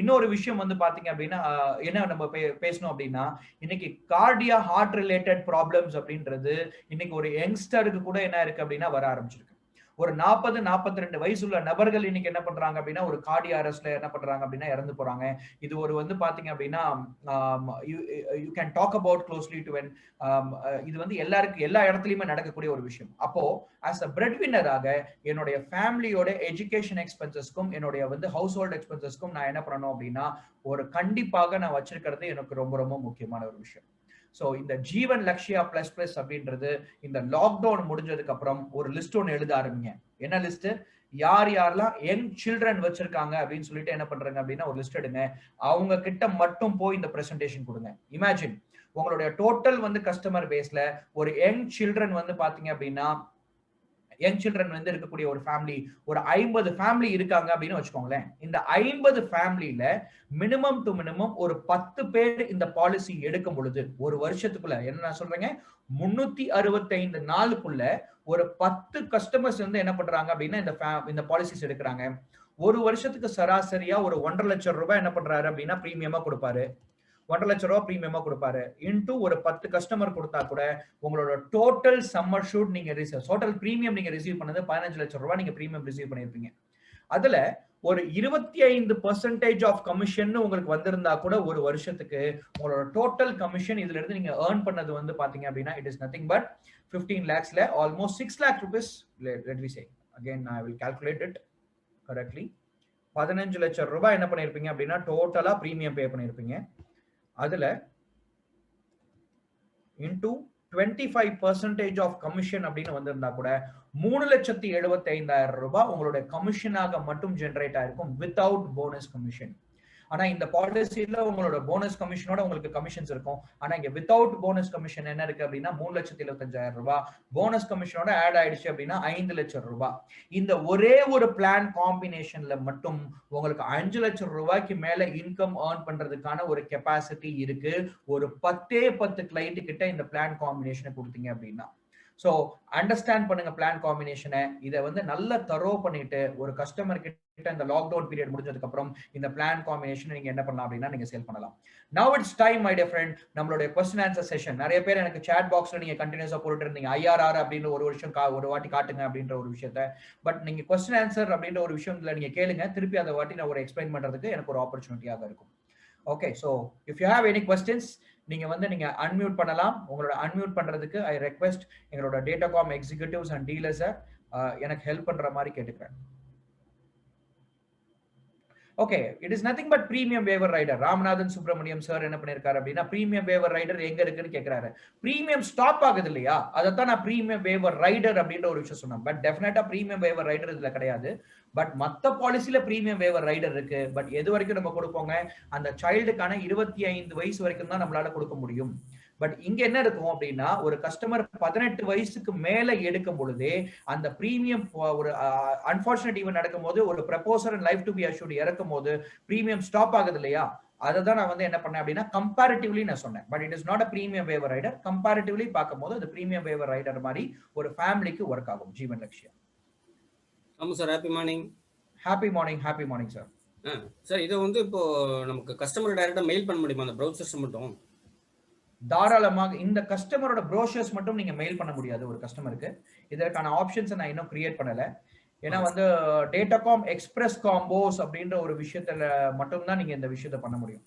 இன்னொரு விஷயம் வந்து பாத்தீங்க அப்படின்னா என்ன நம்ம பேசணும் அப்படின்னா இன்னைக்கு கார்டியா ஹார்ட் ரிலேட்டட் ப்ராப்ளம்ஸ் அப்படின்றது இன்னைக்கு ஒரு யங்ஸ்டருக்கு கூட என்ன இருக்கு அப்படின்னா வர ஆரம்பிச்சிருக்கு. ஒரு 40-42 வயசுள்ள நபர்கள் இன்னைக்கு என்ன பண்றாங்க அப்படின்னா ஒரு கார்டியா அரெஸ்ட்ல என்ன பண்றாங்க அப்படின்னா இறந்து போறாங்க. இது ஒரு வந்து பாத்தீங்க அப்படின்னா you can talk about closely to when இது வந்து எல்லா இடத்துலயுமே நடக்கக்கூடிய ஒரு விஷயம். அப்போ ஆஸ் அ பிரெட் வின்னராக என்னுடைய ஃபேமிலியோட எஜுகேஷன் எக்ஸ்பென்சஸ்க்கும் என்னுடைய வந்து ஹவுஸ் ஹோல்ட் எக்ஸ்பென்சஸ்க்கும் நான் என்ன பண்ணணும் அப்படின்னா ஒரு கண்டிப்பாக நான் வச்சிருக்கிறது எனக்கு ரொம்ப ரொம்ப முக்கியமான ஒரு விஷயம். ஸோ இந்த ஜீவன் லக்ஷ்யா பிளஸ் பிளஸ் அப்படின்றது இந்த லாக்டவுன் முடிஞ்சதுக்கு அப்புறம் ஒரு லிஸ்ட் ஒன்று எழுத ஆரம்பிங்க. என்ன லிஸ்ட்? யாரெல்லாம் யங் சில்ட்ரன் வச்சிருக்காங்க அப்படின்னு சொல்லிட்டு என்ன பண்றாங்க அப்படின்னா ஒரு லிஸ்ட் எடுங்க. அவங்க கிட்ட மட்டும் போய் இந்த பிரசன்டேஷன் கொடுங்க. இமேஜின், உங்களுடைய டோட்டல் வந்து கஸ்டமர் பேஸ்ல ஒரு யங் சில்ட்ரன் வந்து பாத்தீங்க அப்படின்னா யங் சில்ட்ரன் வந்து இருக்கக்கூடிய ஒரு ஃபேமிலி ஒரு 50 ஃபேமிலி இருக்காங்க அப்படின்னு வச்சுக்கோங்களேன். இந்த 50 ஃபேமிலியில மினிமம் டு மினிமம் ஒரு 10 பேர் இந்த பாலிசி எடுக்கும் பொழுது ஒரு வருஷத்துக்குள்ள என்ன நான் சொல்றேங்க 365 நாளுக்குள்ள ஒரு 10 கஸ்டமர்ஸ் வந்து என்ன பண்றாங்க அப்படின்னா இந்த பாலிசிஸ் எடுக்கிறாங்க. ஒரு வருஷத்துக்கு சராசரியா ஒரு 1,50,000 லட்சம் ரூபாய் என்ன பண்றாரு அப்படின்னா பிரீமியமா கொடுப்பாரு. 1,50,000 லட்சம் ரூபாய் பிரீமியமா கொடுப்பாரு. இன்டூ ஒரு 10 கஸ்டமர் கொடுத்தா கூட உங்களோட டோட்டல் சம்மர் ஷூட் நீங்க டோட்டல் பிரீமியம் நீங்க ரிசீவ் பண்ணது 15 லட்சம் ரூபாய் நீங்க பிரீமியம் ரிசீவ் பண்ணிருப்பீங்க. அதுல ஒரு 25% ஆஃப் கமிஷன் உங்களுக்கு வந்திருந்தா கூட ஒரு வருஷத்துக்கு உங்களோட டோட்டல் கமிஷன் இதுல இருந்து நீங்க ஏர்ன் பண்ணது வந்து பாத்தீங்க அப்படின்னா இட் இஸ் நத்திங் பட் 15 lakhsல almost 6 lakh rupees. Let me say again, I will calculate it correctly. 15 லட்சம் ரூபாய் என்ன பண்ணிருப்பீங்க அப்படின்னா டோட்டலா பிரீமியம் பே பண்ணிருப்பீங்க. அதுல இன்டூ 25% ஆஃப் கமிஷன் அப்படின்னு வந்திருந்தா கூட 3,75,000 ரூபாய் உங்களுடைய கமிஷனாக மட்டும் ஜெனரேட் ஆயிருக்கும் வித்தவுட் போனஸ் கமிஷன். ஆனா இந்த பாலிசியில உங்களோட போனஸ் கமிஷனோட உங்களுக்கு கமிஷன்ஸ் இருக்கும். ஆனா இங்க வித்தவுட் போனஸ் கமிஷன் என்ன இருக்கு அப்படின்னா 3,75,000 ரூபாய். போனஸ் கமிஷனோட ஆட் ஆயிடுச்சு அப்படின்னா 5 லட்சம் ரூபாய். இந்த ஒரே ஒரு பிளான் காம்பினேஷன்ல மட்டும் உங்களுக்கு 5 லட்சம் ரூபாய்க்கு மேல இன்கம் ஏர்ன் பண்றதுக்கான ஒரு கெப்பாசிட்டி இருக்கு. ஒரு 10 கிளைண்ட் கிட்ட இந்த பிளான் காம்பினேஷனை கொடுத்தீங்க அப்படின்னா. ஸோ அண்டர்ஸ்டாண்ட் பண்ணுங்க பிளான் காம்பினேஷனை. இதை வந்து நல்லா தரோ பண்ணிட்டு ஒரு கஸ்டமர் கிட்ட இந்த லாக்டவுன் பீரியட் முடிஞ்சதுக்கு அப்புறம் இந்த பிளான் காம்பினேஷன் நீங்க என்ன பண்ணலாம் அப்படின்னா நீங்க சேல் பண்ணலாம். Now it's time my dear friend, நம்மளுடைய क्वेश्चन ஆன்சர் செஷன். நிறைய பேர் எனக்கு சாட் பாக்ஸ்ல நீங்க கண்டினியூஸா போட்டுட்டு இருந்தீங்க IRR அப்படின்னு ஒரு வருஷம் ஒரு வாட்டி காட்டுங்க அப்படின்ற ஒரு விஷயத்த. பட் நீங்க क्वेश्चन ஆன்சர் அப்படின்ற ஒரு விஷயத்துல நீங்க கேளுங்க, திருப்பி அதை வாட்டி நான் ஒரு எக்ஸ்பிளைன் பண்றதுக்கு எனக்கு ஒரு ஆப்பர்ச்சுனிட்டியாக இருக்கும். Okay, so if you have any questions நீங்க அன்மியூட் பண்ணலாம். உங்களோட அன்மியூட் பண்றதுக்கு ஐ ரெக்வெஸ்ட் எங்களோட டேட்டாகாம் எக்ஸிகியூட்டிவ்ஸ் அண்ட் டீலர்ஸை எனக்கு ஹெல்ப் பண்ற மாதிரி கேட்டுக்கிறேன். Okay, it is nothing but premium waiver rider. Ramanathan Subramaniam sir என்ன பண்ணிருக்காரு அப்படின்னா பிரீமியம் வேவர் ரைடர் எங்க இருக்குன்னு கேக்குறாரு. பிரீமியம் ஸ்டாப் ஆகுது இல்லையா, அதைத்தான் நான் பிரீமியம் வேவர் ரைடர் அப்படின்ற ஒரு விஷயம் சொன்னேன். பட் டெஃபினட்டா பிரீமியம் வேவர் ரைடர் இதுல கிடையாது. பட் மத்த பாலிசில பிரீமியம் வேவர் ரைடர் இருக்கு. பட் எது வரைக்கும் நம்ம கொடுப்போங்க, அந்த சைல்டுக்கான 25 வயசு வரைக்கும் தான் நம்மளால கொடுக்க முடியும். பட் இங்க என்ன இருக்கும் அப்படின்னா ஒரு கஸ்டமர் 18 வயசுக்கு மேல எடுக்கும் பொழுதே அந்த பிரீமியம் ஒரு அன்பார்ச்சுனேட் ஈவென்ட் நடக்கும் போது ஒரு proposer and life to be assured இறக்கும் போது பிரீமியம் ஸ்டாப் ஆகுது இல்லையா, அதை தான் நான் வந்து என்ன பண்ணேன் அப்படின்னா கம்பேரிட்டிவ்லி நான் சொன்னேன். But it is not a premium waiver rider. Comparatively பார்க்கும்போது அது பிரீமியம் வேவர் ரைடர் மாதிரி ஒரு ஃபேமிலிக்கு ஒர்க் ஆகும். ஜீவன் லட்சியம். ஆமா sir, happy morning. Happy morning. Happy morning sir. Sir இதை வந்து இப்போ நமக்கு கஸ்டமர் டைரக்டா மெயில் பண்ண முடியுமா அந்த ப்ரௌசர்ஸ் மட்டும்? தாராளமாக. இந்த கஸ்டமரோட ப்ரோஷர்ஸ் மட்டும் நீங்க மெயில் பண்ண முடியாது ஒரு கஸ்டமருக்கு. இதற்கான ஆப்ஷன்ஸ் நான் இன்னும் கிரியேட் பண்ணல. ஏன்னா வந்து டேட்டாகாம் எக்ஸ்பிரஸ் காம்போஸ் அப்படின்ற ஒரு விஷயத்துல மட்டும் தான் நீங்க இந்த விஷயத்த பண்ண முடியும்.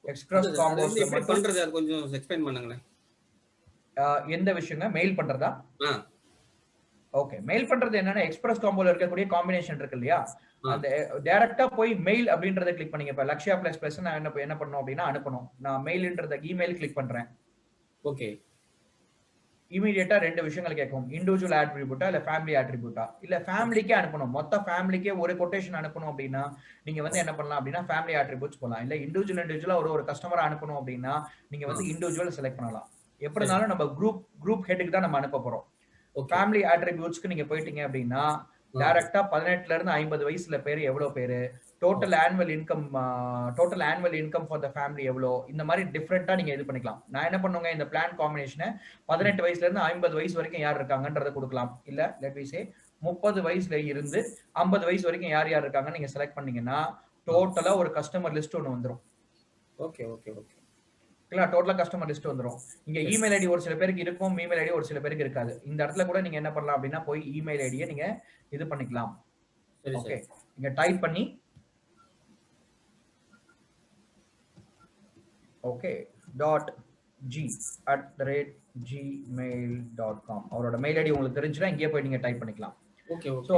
எக்ஸ்பிரஸ் காம்போஸ் எப்படி பண்றது அது கொஞ்சம் எக்ஸ்பிளைன் பண்ணுங்களேன். எந்த விஷயங்க மெயில் பண்றதா? ஓகே, மெயில் பண்றது என்னன்னா எக்ஸ்பிரஸ் காம்போல இருக்கக்கூடிய காம்பினேஷன் இருக்கு இல்லையா, அந்த டைரக்டா போய் மெயில் அப்படின்றத கிளிக் பண்ணீங்க. இப்ப லக்ஷ்யா பிளஸ் பிளஸ் நான் என்ன பண்ணணும் அப்படின்னா அனுப்பணும். நான் மெயில்ன்றத இமெயில் கிளிக் பண்றேன். ஓகே, இமீடியட்டா ரெண்டு விஷயங்கள் கேட்கும். இண்டிவிஜுவல் ஆட்ரிபியூட்டா இல்ல ஃபேமிலி ஆட்ரிபியூட்டா, இல்ல ஃபேமிலிக்கே அனுப்பணும், மொத்த ஃபேமிலிக்கே ஒரு கொட்டேஷன் அனுப்பணும் அப்படின்னா நீங்க வந்து என்ன பண்ணலாம் அப்படின்னா ஃபேமிலி ஆட்ரிபியூட்ஸ் போலாம். இல்ல இண்டிவிஜுவலா ஒரு கஸ்டமர் அனுப்பணும் அப்படின்னா நீங்க வந்து இண்டிவிஜுவல் செலக்ட் பண்ணலாம். எப்படி இருந்தாலும் நம்ம குரூப் ஹெட்டுக்கு தான் நம்ம அனுப்ப போறோம். ஃபேமிலி ஆட்ரிபியூட்ஸ்க்கு நீங்க போயிட்டீங்க அப்படின்னா டைரக்டா 18ல இருந்து 50 வயசுல பேர் எவ்வளவு பேரு, total annual income for the family எவ்வளோ, இந்த மாதிரி டிஃப்ரெண்டா நீங்க இது பண்ணிக்கலாம். நான் என்ன பண்ணுங்க, இந்த பிளான் காம்பினேஷனை 18 வயசுல இருந்து 50 வயசு வரைக்கும் யார் இருக்காங்கன்றத கொடுக்கலாம். இல்ல லெட் மீ சே 30 வயசுல இருந்து 50 வயசு வரைக்கும் யார் யார் இருக்காங்க நீங்க செலக்ட் பண்ணீங்கன்னா டோட்டலா ஒரு கஸ்டமர் லிஸ்ட் ஒன்று வந்துடும். ஓகே ஓகே ஓகே, டோட்டலா கஸ்டமர் லிஸ்ட் வந்துரும். இங்க இமெயில் ஐடி ஒரு சில பேருக்கு இருக்கும், இமெயில் ஐடி ஒரு சில பேருக்கு இருக்காது. இந்த இடத்துல கூட நீங்க என்ன பண்ணலாம் அப்படின்னா போய் இமெயில் ஐடியை நீங்க இது பண்ணிக்கலாம். ஓகே, நீங்க டைப் பண்ணி ஓகே .g@gmail.com அவரோட மெயில் ஐடி உங்களுக்கு தெரிஞ்சுனா இங்கே போய் நீங்க டைப் பண்ணிக்கலாம். ஸோ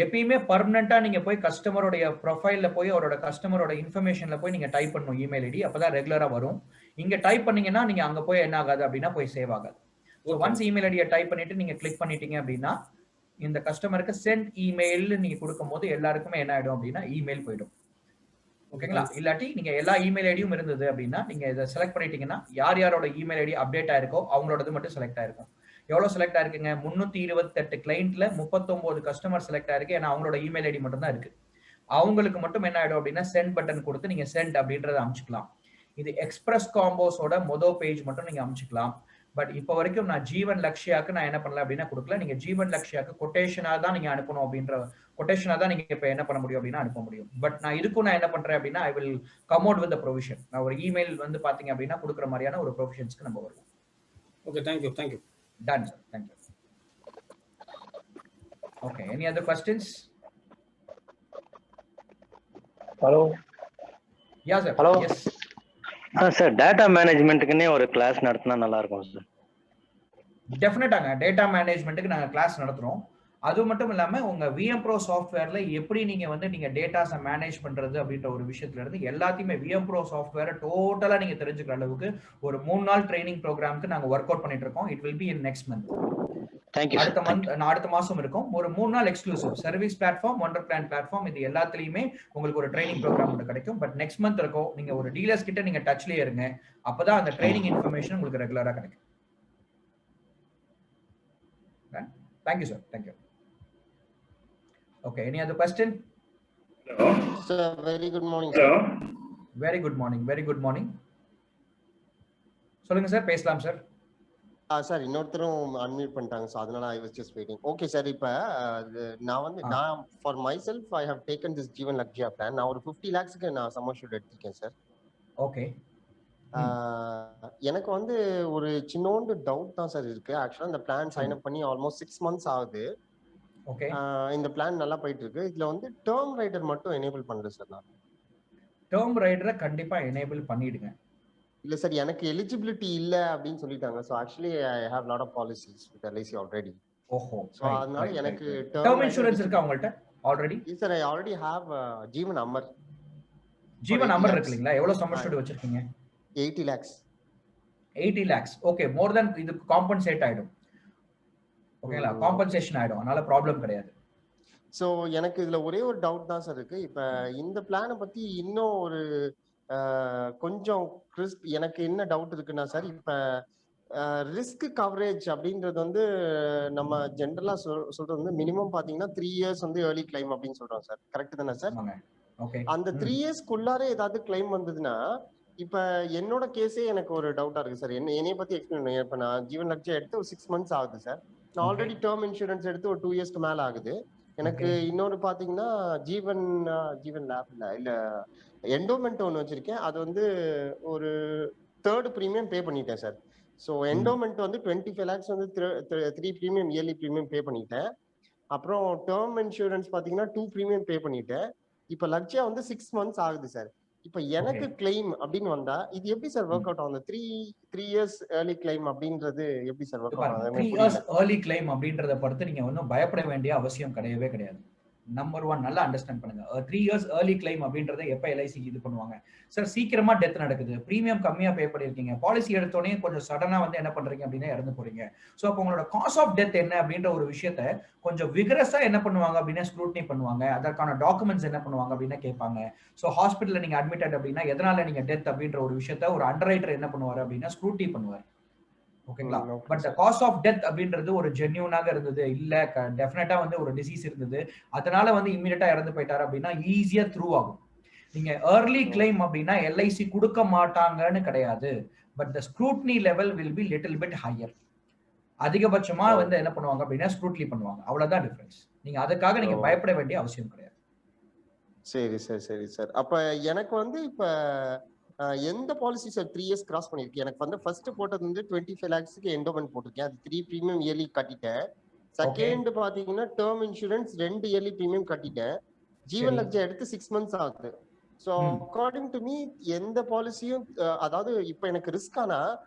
எப்பயுமே பர்மனண்டா நீங்க போய் கஸ்டமருடைய ப்ரொஃபைல்ல போய் அவரோட கஸ்டமரோட இன்ஃபர்மேஷன்ல போய் நீங்க டைப் பண்ணணும் இமெயில் ஐடி. அப்பதான் ரெகுலரா வரும். இங்க டைப் பண்ணீங்கன்னா நீங்க அங்க போய் என்ன ஆகாது அப்படின்னா போய் சேவ் ஆகாது. ஸோ ஒன்ஸ் இமெயில் ஐடியை டைப் பண்ணிட்டு நீங்க கிளிக் பண்ணிட்டீங்க அப்படின்னா இந்த கஸ்டமருக்கு சென்ட் இமெயில் நீங்க கொடுக்கும் போது எல்லாருக்குமே என்ன ஆயிடும் அப்படின்னா இமெயில் போயிடும். ஓகேங்களா? இல்லாட்டி நீங்க எல்லா இமெயில் ஐடியும் இருந்தது அப்படின்னா நீங்க இதை செலக்ட் பண்ணிட்டீங்கன்னா யார் யாரோட இமெயில் ஐடி அப்டேட் ஆயிருக்கோ அவங்களோடது மட்டும் செலக்ட் ஆயிருக்கும். எவ்வளவு செலக்ட் ஆயிருக்குங்க, 328 கிளைண்ட்ல 39 கஸ்டமர் செலக்ட் ஆயிருக்கு. ஏன்னா அவங்களோட இமெயில் ஐடி மட்டும் தான் இருக்கு. அவங்களுக்கு மட்டும் என்ன ஆயிடும் அப்படின்னா சென்ட் பட்டன் கொடுத்து நீங்க சென்ட் அப்படின்றத அமைச்சுக்கலாம். இது எக்ஸ்பிரஸ் காம்போஸோட மொதல் பேஜ் மட்டும் நீங்க அமைச்சுக்கலாம். பட் இப்போ வரைக்கும் நான் ஜீவன் லக்ஷ்யாக்கு நான் என்ன பண்ணல அப்படின்னா கொடுக்கல. நீங்க ஜீவன் லக்ஷ்யாக்கு கொட்டேஷனா தான் நீங்க அனுப்பணும் அப்படின்ற கொட்டேஷனா தான் நீங்க இப்ப என்ன பண்ண முடியும் அப்படின்னா அனுப்ப முடியும். பட் நான் இதுக்கும் நான் என்ன பண்றேன் அப்படின்னா I will come out with provision. நான் ஒரு இமெயில் வந்து பாத்தீங்க அப்படின்னா கொடுக்குற மாதிரியான ஒரு ப்ரொவிஷன்ஸ்க்கு நம்ம வருவோம். Okay, thank you. Done, sir. Thank you. Okay, any other questions? Hello ya sir. Hello yes sir, data மேனேஜ்மெண்ட்டுக்குன்னே ஒரு கிளாஸ் நடத்தினா நல்லா இருக்கும் சார். டெஃபினட்டாங்க. டேட்டா மேனேஜ்மெண்ட்டுக்கு நாங்கள் கிளாஸ் நடத்துகிறோம். அது மட்டும் இல்லாமல் உங்கள் விஎம் ப்ரோ சாஃப்ட்வேரில் எப்படி நீங்கள் டேட்டாஸை மேனேஜ் பண்ணுறது அப்படின்ற ஒரு விஷயத்துல இருந்து எல்லாத்தையுமே விஎம் ப்ரோ சாஃப்ட்வேரை டோட்டலாக நீங்கள் தெரிஞ்சுக்கிற அளவுக்கு ஒரு 3 நாள் ட்ரைனிங் ப்ரோக்ராமுக்கு நாங்கள் ஒர்க் அவுட் பண்ணிட்டு இருக்கோம். It will be in next month. அடுத்த மாசம் இருக்கும். ஒரு 3 நாள் exclusive service platform, wonder plan platform, இது எல்லாத்துலயுமே உங்களுக்கு ஒரு ட்ரைனிங் ப்ரோக்ராம் ஒன்று கிடைக்கும். பட் நெக்ஸ்ட் மந்த் இருக்கும். நீங்க ஒரு டீலர்ஸ் கிட்ட நீங்க டச்லயே இருங்க. அப்பதான் அந்த ட்ரைனிங் இன்ஃபர்மேஷன் உங்களுக்கு ரெகுலரா கிடைக்கும். Thank you, sir. Thank you. Okay, any other question? Hello. Sir, very good morning. Hello. Very good morning. Very good morning. சொல்லுங்க சார், பேசலாம் சார். சார் இன்னொருத்தரும் அன்மியூட் பண்ணிட்டாங்க, ஸோ அதனால I was just waiting. Okay sir, இப்போ நான் for myself I have taken this Jeevan Lakshya plan. நான் ஒரு 50 lakhsக்கு நான் சம்மர் ஷூட் எடுத்திருக்கேன் சார். ஓகே. எனக்கு வந்து ஒரு சின்னோண்டு டவுட் தான் சார் இருக்கு. ஆக்சுவலா இந்த பிளான் சைன் அப் பண்ணி ஆல்மோஸ்ட் 6 months ஆகுது. ஓகே. இந்த பிளான் நல்லா போயிட்டு இருக்கு. இதுல வந்து டேர்ம் ரைடர் மட்டும் எனேபிள் பண்றேன் சார். நான் டேர்ம் ரைடரை கண்டிப்பா எனேபிள் பண்ணிடுங்க. இல்ல சார், எனக்கு எலிஜிபிலிட்டி இல்ல அப்படின்னு சொல்லிட்டாங்க. So actually I have lot of policies with LIC already. ஓஹோ. சோ அதனால எனக்கு டேர்ம் இன்சூரன்ஸ் இருக்கா உங்கள்ட்ட already? Yes sir, I already have Jeevan Amar. Jeevan Amar இருக்குங்களா? எவ்வளவு சம்மர் ஷூட் வச்சிருக்கீங்க? 80 lakhs. 80 lakhs. Okay, more then இது காம்பன்சேட் ஆயிடும். ஓகேங்களா? காம்பன்சேஷன் ஆயிடும். அதனால ப்ராப்ளம் கிடையாது. சோ எனக்கு இதுல ஒரே ஒரு டவுட் தான் சார் இருக்கு. இப்ப இந்த பிளானை பத்தி இன்னும் ஒரு கொஞ்சம் எனக்கு என்ன டவுட் இருக்குன்னா சார், இப்ப ரிஸ்க் கவரேஜ் அப்படின்றது வந்து நம்ம ஜென்ரலா சொல்றது வந்து மினிமம் பாத்தீங்கன்னா 3 years வந்து ஏர்லி கிளைம் அப்படின்னு சொல்றோம் சார். கரெக்ட் தானே சார்? அந்த 3 yearsக்குள்ளாரே ஏதாவது கிளைம் வந்ததுன்னா, இப்ப என்னோட கேஸே எனக்கு ஒரு டவுட்டா இருக்கு சார். என்னைய பத்தி எக்ஸ்பிளைன் பண்ணுங்க. இப்ப நான் ஜீவன் லக்ஸியா எடுத்து ஒரு 6 months ஆகுது சார். நான் ஆல்ரெடி டேர்ம் இன்சூரன்ஸ் எடுத்து ஒரு 2 yearsக்கு மேல ஆகுது. எனக்கு இன்னொரு பாத்தீங்கன்னா ஜீவன் லேப்ல இல்ல என்டோமெண்ட் ஒன்று வச்சிருக்கேன். அது வந்து ஒரு 3rd பிரீமியம் பே பண்ணிட்டேன் சார். ஸோ என்டோமெண்ட் வந்து 25 lakhs வந்து 3 பிரீமியம் இயர்லி பிரீமியம் பே பண்ணிட்டேன். அப்புறம் டேர்ம் இன்சூரன்ஸ் பாத்தீங்கன்னா 2 பிரீமியம் பே பண்ணிட்டேன். இப்ப லக்ஸியா வந்து 6 months ஆகுது சார். இப்ப எனக்கு கிளைம் அப்படின்னு வந்தா இது எப்படி சார் ஒர்க் அவுட் ஆகும்? 3 years ஏர்லி கிளைம் அப்படின்றது எப்படி சார் ஒர்க் அவுட் ஆகும்? 3 years ஏர்லி கிளைம் அப்படின்றத பொறுத்து நீங்க ஒன்றும் பயப்பட வேண்டிய அவசியம் கிடையவே கிடையாது. நம்பர் 1 நல்லா அண்டர்ஸ்டாண்ட் பண்ணுங்க. 3 years ஏர்லி கிளைம் அப்படின்றத எப்ப எல்ஐசி இது பண்ணுவாங்க சார்? சீக்கிரமா டெத் நடக்குது, பிரீமியம் கம்மியா பே பண்ணிருக்கீங்க, பாலிசி எடுத்தோடனே கொஞ்சம் சடனா வந்து என்ன பண்றீங்க அப்படின்னா இறந்து போறீங்க. ஸோ அப்போ உங்களோட காஸ் ஆஃப் டெத் என்ன அப்படின்ற ஒரு விஷயத்த கொஞ்சம் விகரஸா என்ன பண்ணுவாங்க அப்படின்னா ஸ்க்ரூட்னி பண்ணுவாங்க. அதற்கான டாக்குமெண்ட்ஸ் என்ன பண்ணுவாங்க அப்படின்னா கேட்பாங்க. ஸோ ஹாஸ்பிட்டல்ல நீங்க அட்மிட்டட் அப்படின்னா எதனால நீங்க டெத் அப்படின்ற ஒரு விஷயத்த ஒரு அண்டர்ரைட்டர் என்ன பண்ணுவாரு அப்படின்னா ஸ்க்ரூட்னி பண்ணுவார். ஓகேங்களா? பட் காஸ் ஆஃப் டெத் அப்படின்றது ஒரு ஜென்யூனாக இருந்தது, இல்ல டெஃபினட்டா வந்து ஒரு டிசீஸ் இருந்தது, அதனால வந்து இம்மீடியட்டா இறந்து போயிட்டாரு அப்படின்னா ஈஸியா த்ரூ ஆகும். நீங்க ஏர்லி கிளைம் அப்படின்னா எல்ஐசி கொடுக்க மாட்டாங்கன்னு கிடையாது. But the scrutiny level will be little bit higher. அதிகபட்சமா வந்து என்ன பண்ணுவாங்க அப்படின்னா ஸ்க்ரூட்னி பண்ணுவாங்க. அவ்வளவுதான் டிஃபரன்ஸ். நீங்க அதுக்காக நீங்க பயப்பட வேண்டிய அவசியம் கிடையாது. சரி சார், சரி சார். அப்ப எனக்கு வந்து இப்ப எந்த பாலிசி சார் 3 years கிராஸ் பண்ணிருக்கு? எனக்கு வந்து ஃபர்ஸ்ட் போட்டது வந்து 25 lakhsக்கு என்டோமெண்ட் போட்டிருக்கேன். அது 3 பிரீமியம் இயர்லி கட்டிட்டேன். செகண்ட் பாத்தீங்கன்னா டேர்ம் இன்சூரன்ஸ் 2 இயர்லி பிரீமியம் கட்டிட்டேன். ஜீவன் லக்ஸியா எடுத்து 6 months ஆகுது. சோ அக்கார்டிங் டு மீ எந்த பாலிசியும், அதாவது இப்ப எனக்கு ரிஸ்க் ஆனா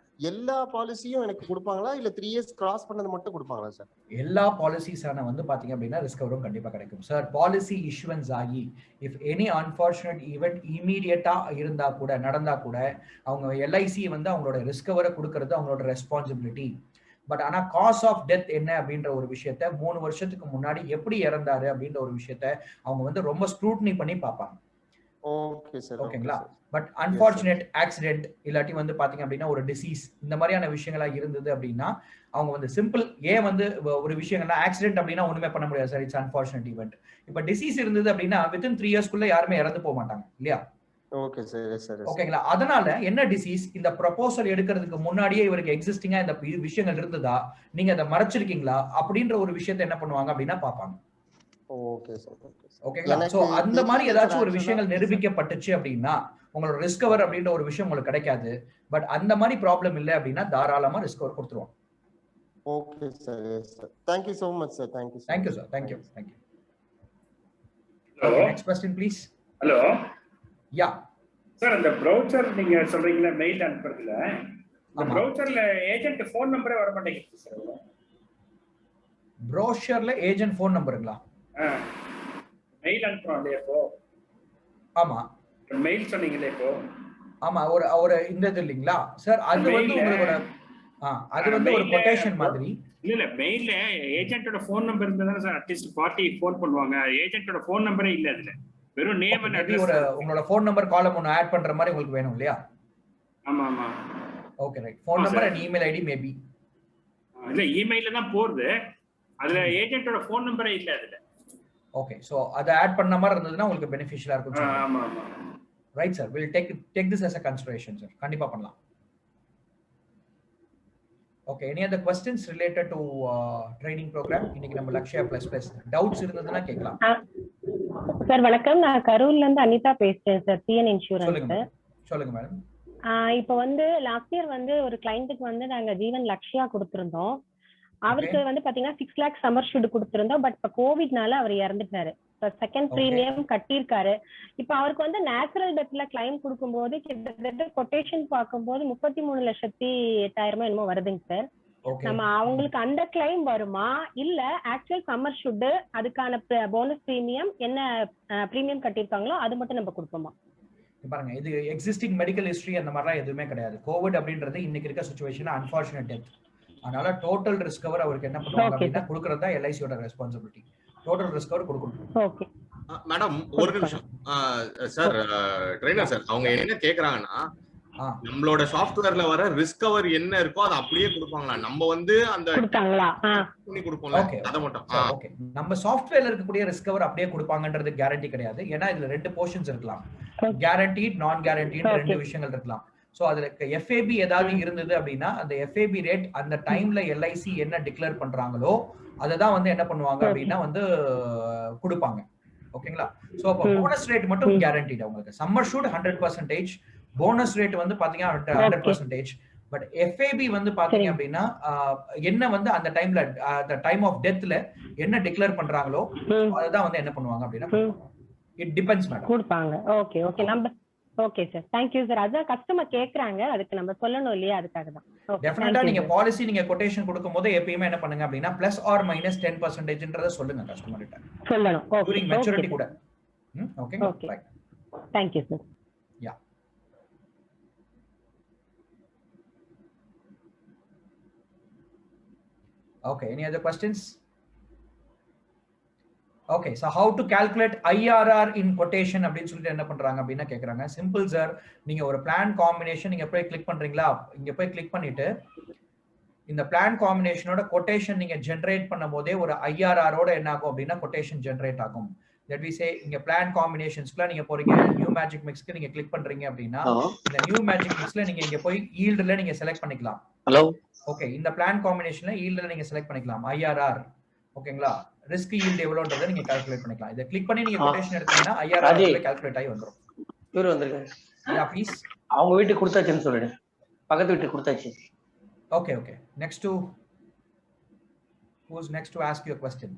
எல்லா பாலிசியும் எனக்கு கொடுப்பாங்களா, இல்ல 3 years கிராஸ் பண்ணது மட்டும் கொடுப்பாங்களா சார்? எல்லா பாலிசிஸான வந்து பாத்தீங்க அப்படின்னா ரிஸ்க் கவரும் கண்டிப்பா கிடைக்கும் சார். பாலிசி இஷ்யூவன்ஸ் ஆகி இஃப் எனி அன்பார்ச்சுனேட் ஈவெண்ட் இமீடியட்டா இருந்தா கூட நடந்தா கூட அவங்க எல்ஐசி வந்து அவங்களோட ரிஸ்க் கவரை கொடுக்கறது அவங்களோட ரெஸ்பான்சிபிலிட்டி. பட் ஆனா காஸ் ஆஃப் டெத் என்ன அப்படின்ற ஒரு விஷயத்த 3 வருஷத்துக்கு முன்னாடி எப்படி இறந்தாரு அப்படின்ற ஒரு விஷயத்த அவங்க வந்து ரொம்ப ஸ்க்ரூட்னி பண்ணி பார்ப்பாங்க. Okay sir. ஓகேங்களா? பட் அன்பார்ச்சுனேட் ஆக்சிடென்ட் இல்லாட்டி வந்து பாத்தீங்க அப்படின்னா ஒரு டிசீஸ் இந்த மாதிரியான விஷயங்களா இருந்தது அப்படின்னா அவங்க வந்து சிம்பிள் ஏன் வந்து ஒரு விஷயங்கள்னா ஆக்சிடென்ட் அப்படின்னா ஒண்ணுமே பண்ண முடியாது சார், இட்ஸ் அன்பார்ச்சுனேட் ஈவெண்ட். இப்ப டிசீஸ் இருந்தது அப்படின்னா வித்தின் 3 yearsக்குள்ள யாருமே இறந்து போக மாட்டாங்க இல்லையா? Okay sir, sir. ஓகேங்களா? அதனால என்ன டிசீஸ் இந்த ப்ரொபோசல் எடுக்கிறதுக்கு முன்னாடியே இவருக்கு எக்ஸிஸ்டிங்கா இந்த விஷயங்கள் இருந்ததா, நீங்க அதை மறைச்சிருக்கீங்களா அப்படின்ற ஒரு விஷயத்தை என்ன பண்ணுவாங்க அப்படின்னா பாப்பாங்க. Okay sir. ஓகேங்களா? சோ அந்த மாதிரி ஏதாச்சும் ஒரு விஷயங்கள் நிரூபிக்கப்பட்டுச்சு அப்படின்னா உங்களோட ரிஸ்க் கவர் அப்படின்ற ஒரு விஷயம் உங்களுக்கு கிடைக்காது. பட் அந்த மாதிரி ப்ராப்ளம் இல்லை அப்படின்னா தாராளமா ரிஸ்க் கவர் கொடுத்துருவோம். Okay sir. Thank you so much sir. Thank you sir. Thank you. Hello. Next question please. Hello. Yeah sir அந்த ப்ரௌசர் நீங்க சொல்றீங்களா மெயில் அனுப்புறதுல அந்த ஆமா. ப்ரௌசர்ல ஏஜென்ட் ஃபோன் நம்பரே வர மாட்டேங்குது சார். ப்ரோஷர்ல ஏஜென்ட் ஃபோன் நம்பருங்களா? மெயில் அனுப்புறோம் இல்லையா இப்போ? ஆமா மெயில் சொன்னீங்களே இப்போ. ஆமா ஒரு ஒரு இந்த இது இல்லைங்களா சார்? அது வந்து உங்களோட அது வந்து ஒரு கொட்டேஷன் மாதிரி. இல்ல மெயில்ல ஏஜென்ட்டோட ஃபோன் நம்பர் இருந்தா சார் அட்லீஸ்ட் பார்ட்டி ஃபோன் பண்ணுவாங்க. ஏஜென்ட்டோட ஃபோன் நம்பரே இல்ல அதுல. வெறும் நேம் அண்ட் அட்ரஸ். ஒரு உங்களோட ஃபோன் நம்பர் காலம் ஒன்னு ஆட் பண்ற மாதிரி உங்களுக்கு வேணும் இல்லையா? ஆமா ஆமா. Okay right. Phone number and email ID maybe. இல்ல இமெயில்ல தான் போறது. அதுல ஏஜென்ட்டோட ஃபோன் நம்பரே இல்ல அதுல. ஓகே சோ அத ஆட் பண்ண மாதிரி இருந்ததுன்னா உங்களுக்கு பெனிஃபிஷியலா இருக்கும் சார். ஆமா ஆமா. Right sir. Will take this as a consideration sir. கண்டிப்பா பண்ணலாம். Okay any other questions related to training program? இன்னைக்கு நம்ம லக்ஷ்யா ++ டவுட்ஸ் இருந்ததுன்னா கேட்கலாம். சார் வணக்கம், நான் கரூர்ல இருந்து அனிதா பேசுறேன் சார், டிஎன் இன்சூரன்ஸ். சொல்லுங்க மேடம். இப்போ வந்து லாஸ்ட் இயர் வந்து ஒரு கிளைண்ட்டுக்கு வந்து நாங்க ஜீவன் லக்ஷ்யா கொடுத்திருந்தோம். அவருக்கு வந்து பாத்தீங்கன்னா 6 lakh சம்மர் ஷூட் கொடுத்திருந்தோம். பட் இப்ப கோவிட்னால அவர் இறந்துட்டாரு. செகண்ட் பிரீமியம் கட்டியிருக்காரு. இப்ப அவருக்கு வந்து நேச்சுரல் டெத்ல கிளைம் கொடுக்கும்போது கிட்டத்தட்ட கொட்டேஷன் பார்க்கும்போது 33,08,000 என்னமோ வருதுங்க சார். நம்ம அவங்களுக்கு அந்த கிளைம் வருமா இல்ல ஆக்சுவல் சம்மர் ஷூட் அதுக்கான போனஸ் பிரீமியம் என்ன பிரீமியம் கட்டியிருக்காங்களோ அது மட்டும் நம்ம கொடுப்போமா? பாருங்க, இது எக்ஸிஸ்டிங் மெடிக்கல் ஹிஸ்டரி அந்த மாதிரிலாம் எதுவுமே கிடையாது. கோவிட் அப்படின்றது இன்னைக்கு இருக்க சிச்சுவேஷன் அன்பார்ச்சுனேட் டெத். அதனால டோட்டல் ரிஸ்க் கவர் அவருக்கு என்ன பண்ணுவாங்க அப்படின்னா கொடுக்கறது தான் எல்ஐசியோட ரெஸ்பான்சிபிலிட்டி. டோட்டல் ரிஸ்க் கவர் கொடுக்கணும். ஓகே மேடம் ஒரு நிமிஷம் சார், ட்ரெய்னர் சார் அவங்க என்ன கேக்குறாங்கன்னா நம்மளோட சாஃப்ட்வேர்ல வர ரிஸ்க் கவர் என்ன இருக்கோ அதை அப்படியே கொடுப்பாங்களா? நம்ம வந்து அந்த பண்ணி கொடுப்போம்ல அத மட்டும். ஓகே, நம்ம சாஃப்ட்வேர்ல இருக்கக்கூடிய ரிஸ்க் கவர் அப்படியே கொடுப்பாங்கன்றது கேரண்டி கிடையாது. ஏன்னா இதுல ரெண்டு போர்ஷன்ஸ் இருக்கலாம். கேரண்டீட், நான் கேரண்டீட் ரெண்டு விஷயங்கள் இருக்கலாம். சோ அதுல எஃப்ஏபி ஏதாவது இருந்தது அப்படின்னா அந்த எஃப்ஏபி ரேட் அந்த டைம்ல எல்ஐசி என்ன டிக்ளேர் பண்றாங்களோ அததான் வந்து என்ன பண்ணுவாங்க அப்படின்னா வந்து கொடுப்பாங்க. ஓகேங்களா? சோ அப்ப போனஸ் ரேட் மட்டும் கேரண்டீட். அவங்களுக்கு சம்மர் ஷூட் 100%, போனஸ் ரேட் வந்து பாத்தீங்கன்னா 100%. பட் எஃப்ஏபி வந்து பாத்தீங்க அப்படின்னா என்ன வந்து அந்த டைம்ல அந்த டைம் ஆஃப் டெத்ல என்ன டிக்ளேர் பண்றாங்களோ அததான் வந்து என்ன பண்ணுவாங்க அப்படின்னா இட் டிபெண்ட்ஸ் மேடம் கொடுப்பாங்க. ஓகே ஓகே நம்ம okay sir, thank you sir. அத கஸ்டமர் கேக்குறாங்க, அதுக்கு நம்ம சொல்லணும் இல்லையா, அதுக்காக தான். டெஃபினட்டா நீங்க பாலிசி நீங்க கொட்டேஷன் கொடுக்கும்போது எப்பவுமே என்ன பண்ணுங்க அப்படின்னா +or-10%ன்றத சொல்லுங்க கஸ்டமர் கிட்ட. சொல்லணும். ஓகே டூரிங் மெச்சூரிட்டி கூட. Okay okay thank you sir. Yeah okay, any other questions? Okay, so how to calculate IRR in quotation அப்படின்னு சொல்லிட்டு என்ன பண்றாங்க அப்படின்னா கேக்குறாங்க. சிம்பிள் சார், நீங்க ஒரு பிளான் காம்பினேஷன் நீங்க போய் கிளிக் பண்றீங்களா, இங்க போய் கிளிக் பண்ணிட்டு இந்த பிளான் காம்பினேஷனோட கொட்டேஷன் நீங்க ஜெனரேட் பண்ணும்போதே ஒரு IRR ஓட என்ன ஆகும் அப்படின்னா கொட்டேஷன் ஜெனரேட் ஆகும். that we say இங்க பிளான் காம்பினேஷன்ஸ்க்குலாம் நீங்க போறீங்க, நியூ மேஜிக் மிக்ஸ்க்கு நீங்க கிளிக் பண்றீங்க அப்படின்னா இந்த நியூ மேஜிக் மிக்ஸ்ல நீங்க இங்க போய் ஈல்ட்ல நீங்க செலக்ட் பண்ணிக்கலாம். ஹலோ ஓகே, இந்த பிளான் காம்பினேஷன்ல ஈல்ட்ல நீங்க செலக்ட் பண்ணிக்கலாம் IRR. ஓகேங்களா? ரிஸ்க் ஈல்ட் எவ்வளவுன்றதை நீங்க கால்குலேட் பண்ணிக்கலாம். இத கிளிக் பண்ணி நீங்க கொட்டேஷன் எடுத்தீங்கன்னா IRR கால்குலேட் ஆகி வந்துரும். இவர் வந்திருக்காரு. யா ப்ளீஸ். அவங்க வீட்டுக்கு கொடுத்தாச்சுன்னு சொல்லிடு. பக்கத்து வீட்டுக்கு கொடுத்தாச்சு. Okay, okay. Next to who's next to ask your question?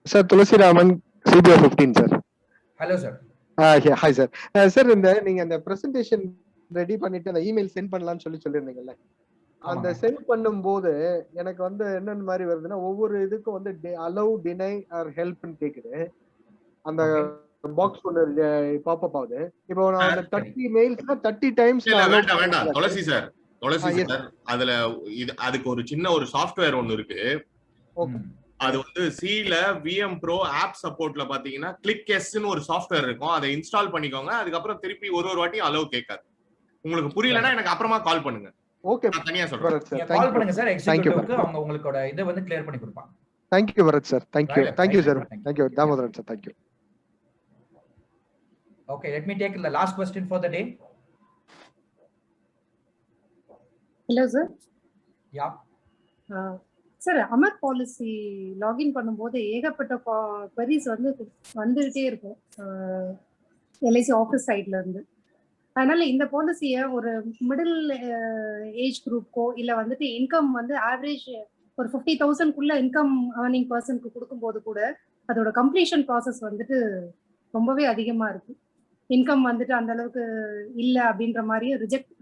Sir, Tulasi Raman, CBO 15 sir. Hello sir. Yeah, hi sir. Sir, இந்த நீங்க அந்த presentation ரெடி பண்ணிட்டு அந்த இமெயில் சென்ட் பண்ணலாம்னு சொல்லிருந்தீங்கல்ல, அந்த சென்ட் பண்ணும்போது எனக்கு வந்து என்னென்ன மாதிரி வருதுன்னா ஒவ்வொரு இதுக்கும் வந்து allow, deny or help ன்னு கேக்குது. அந்த பாக்ஸ் ஒன்னு பாப் அப் ஆகுது. இப்போ நான் அந்த 30 மெயில்ஸ்னா 30 டைம்ஸ் வேண்டாம் துளசி சார் அதுல அதுக்கு ஒரு சின்ன ஒரு சாஃப்ட்வேர் ஒன்னு இருக்கு. அது வந்து சில VM Pro ஆப் சப்போர்ட்ல பாத்தீங்கன்னா கிளிக் எஸ்ன்னு ஒரு சாஃப்ட்வேர் இருக்கும். அதை இன்ஸ்டால் பண்ணிக்கோங்க. அதுக்கப்புறம் திருப்பி ஒரு வாட்டி அலோவ் கேட்காது. உங்களுக்கு புரியலன்னா எனக்கு அப்புறமா கால் பண்ணுங்க. ஓகே, நான் தனியா சொல்றேன். கால் பண்ணுங்க சார், எக்ஸிக்யூட்டிவ்க்கு அவங்க உங்களோட இத வந்து கிளியர் பண்ணி கொடுப்பாங்க. Thank you Bharat sir. Thank you sir. Thank you Damodaran sir. Thank you. Okay, let me take the last question for the day. Hello sir. Yeah. Sir, Amar policy login பண்ணும்போது ஏகப்பட்ட queries வந்து வந்துட்டே இருக்கும் எல்ஐசி ஆஃபீஸ் சைட்ல இருந்து. அதனால இந்த பாலிசியை ஒரு மிடில் ஏஜ் குரூப்க்கோ இல்லை வந்துட்டு இன்கம் வந்து ஆவரேஜ் ஒரு 50,000க்குள்ள இன்கம் ஏர்னிங் பர்சனுக்கு கொடுக்கும்போது கூட அதோட கம்ப்ளீஷன் ப்ராசஸ் வந்துட்டு ரொம்பவே அதிகமா இருக்கு. இன்கம் வந்துட்டு அந்த அளவுக்கு இல்ல அப்படின்ற மாதிரியே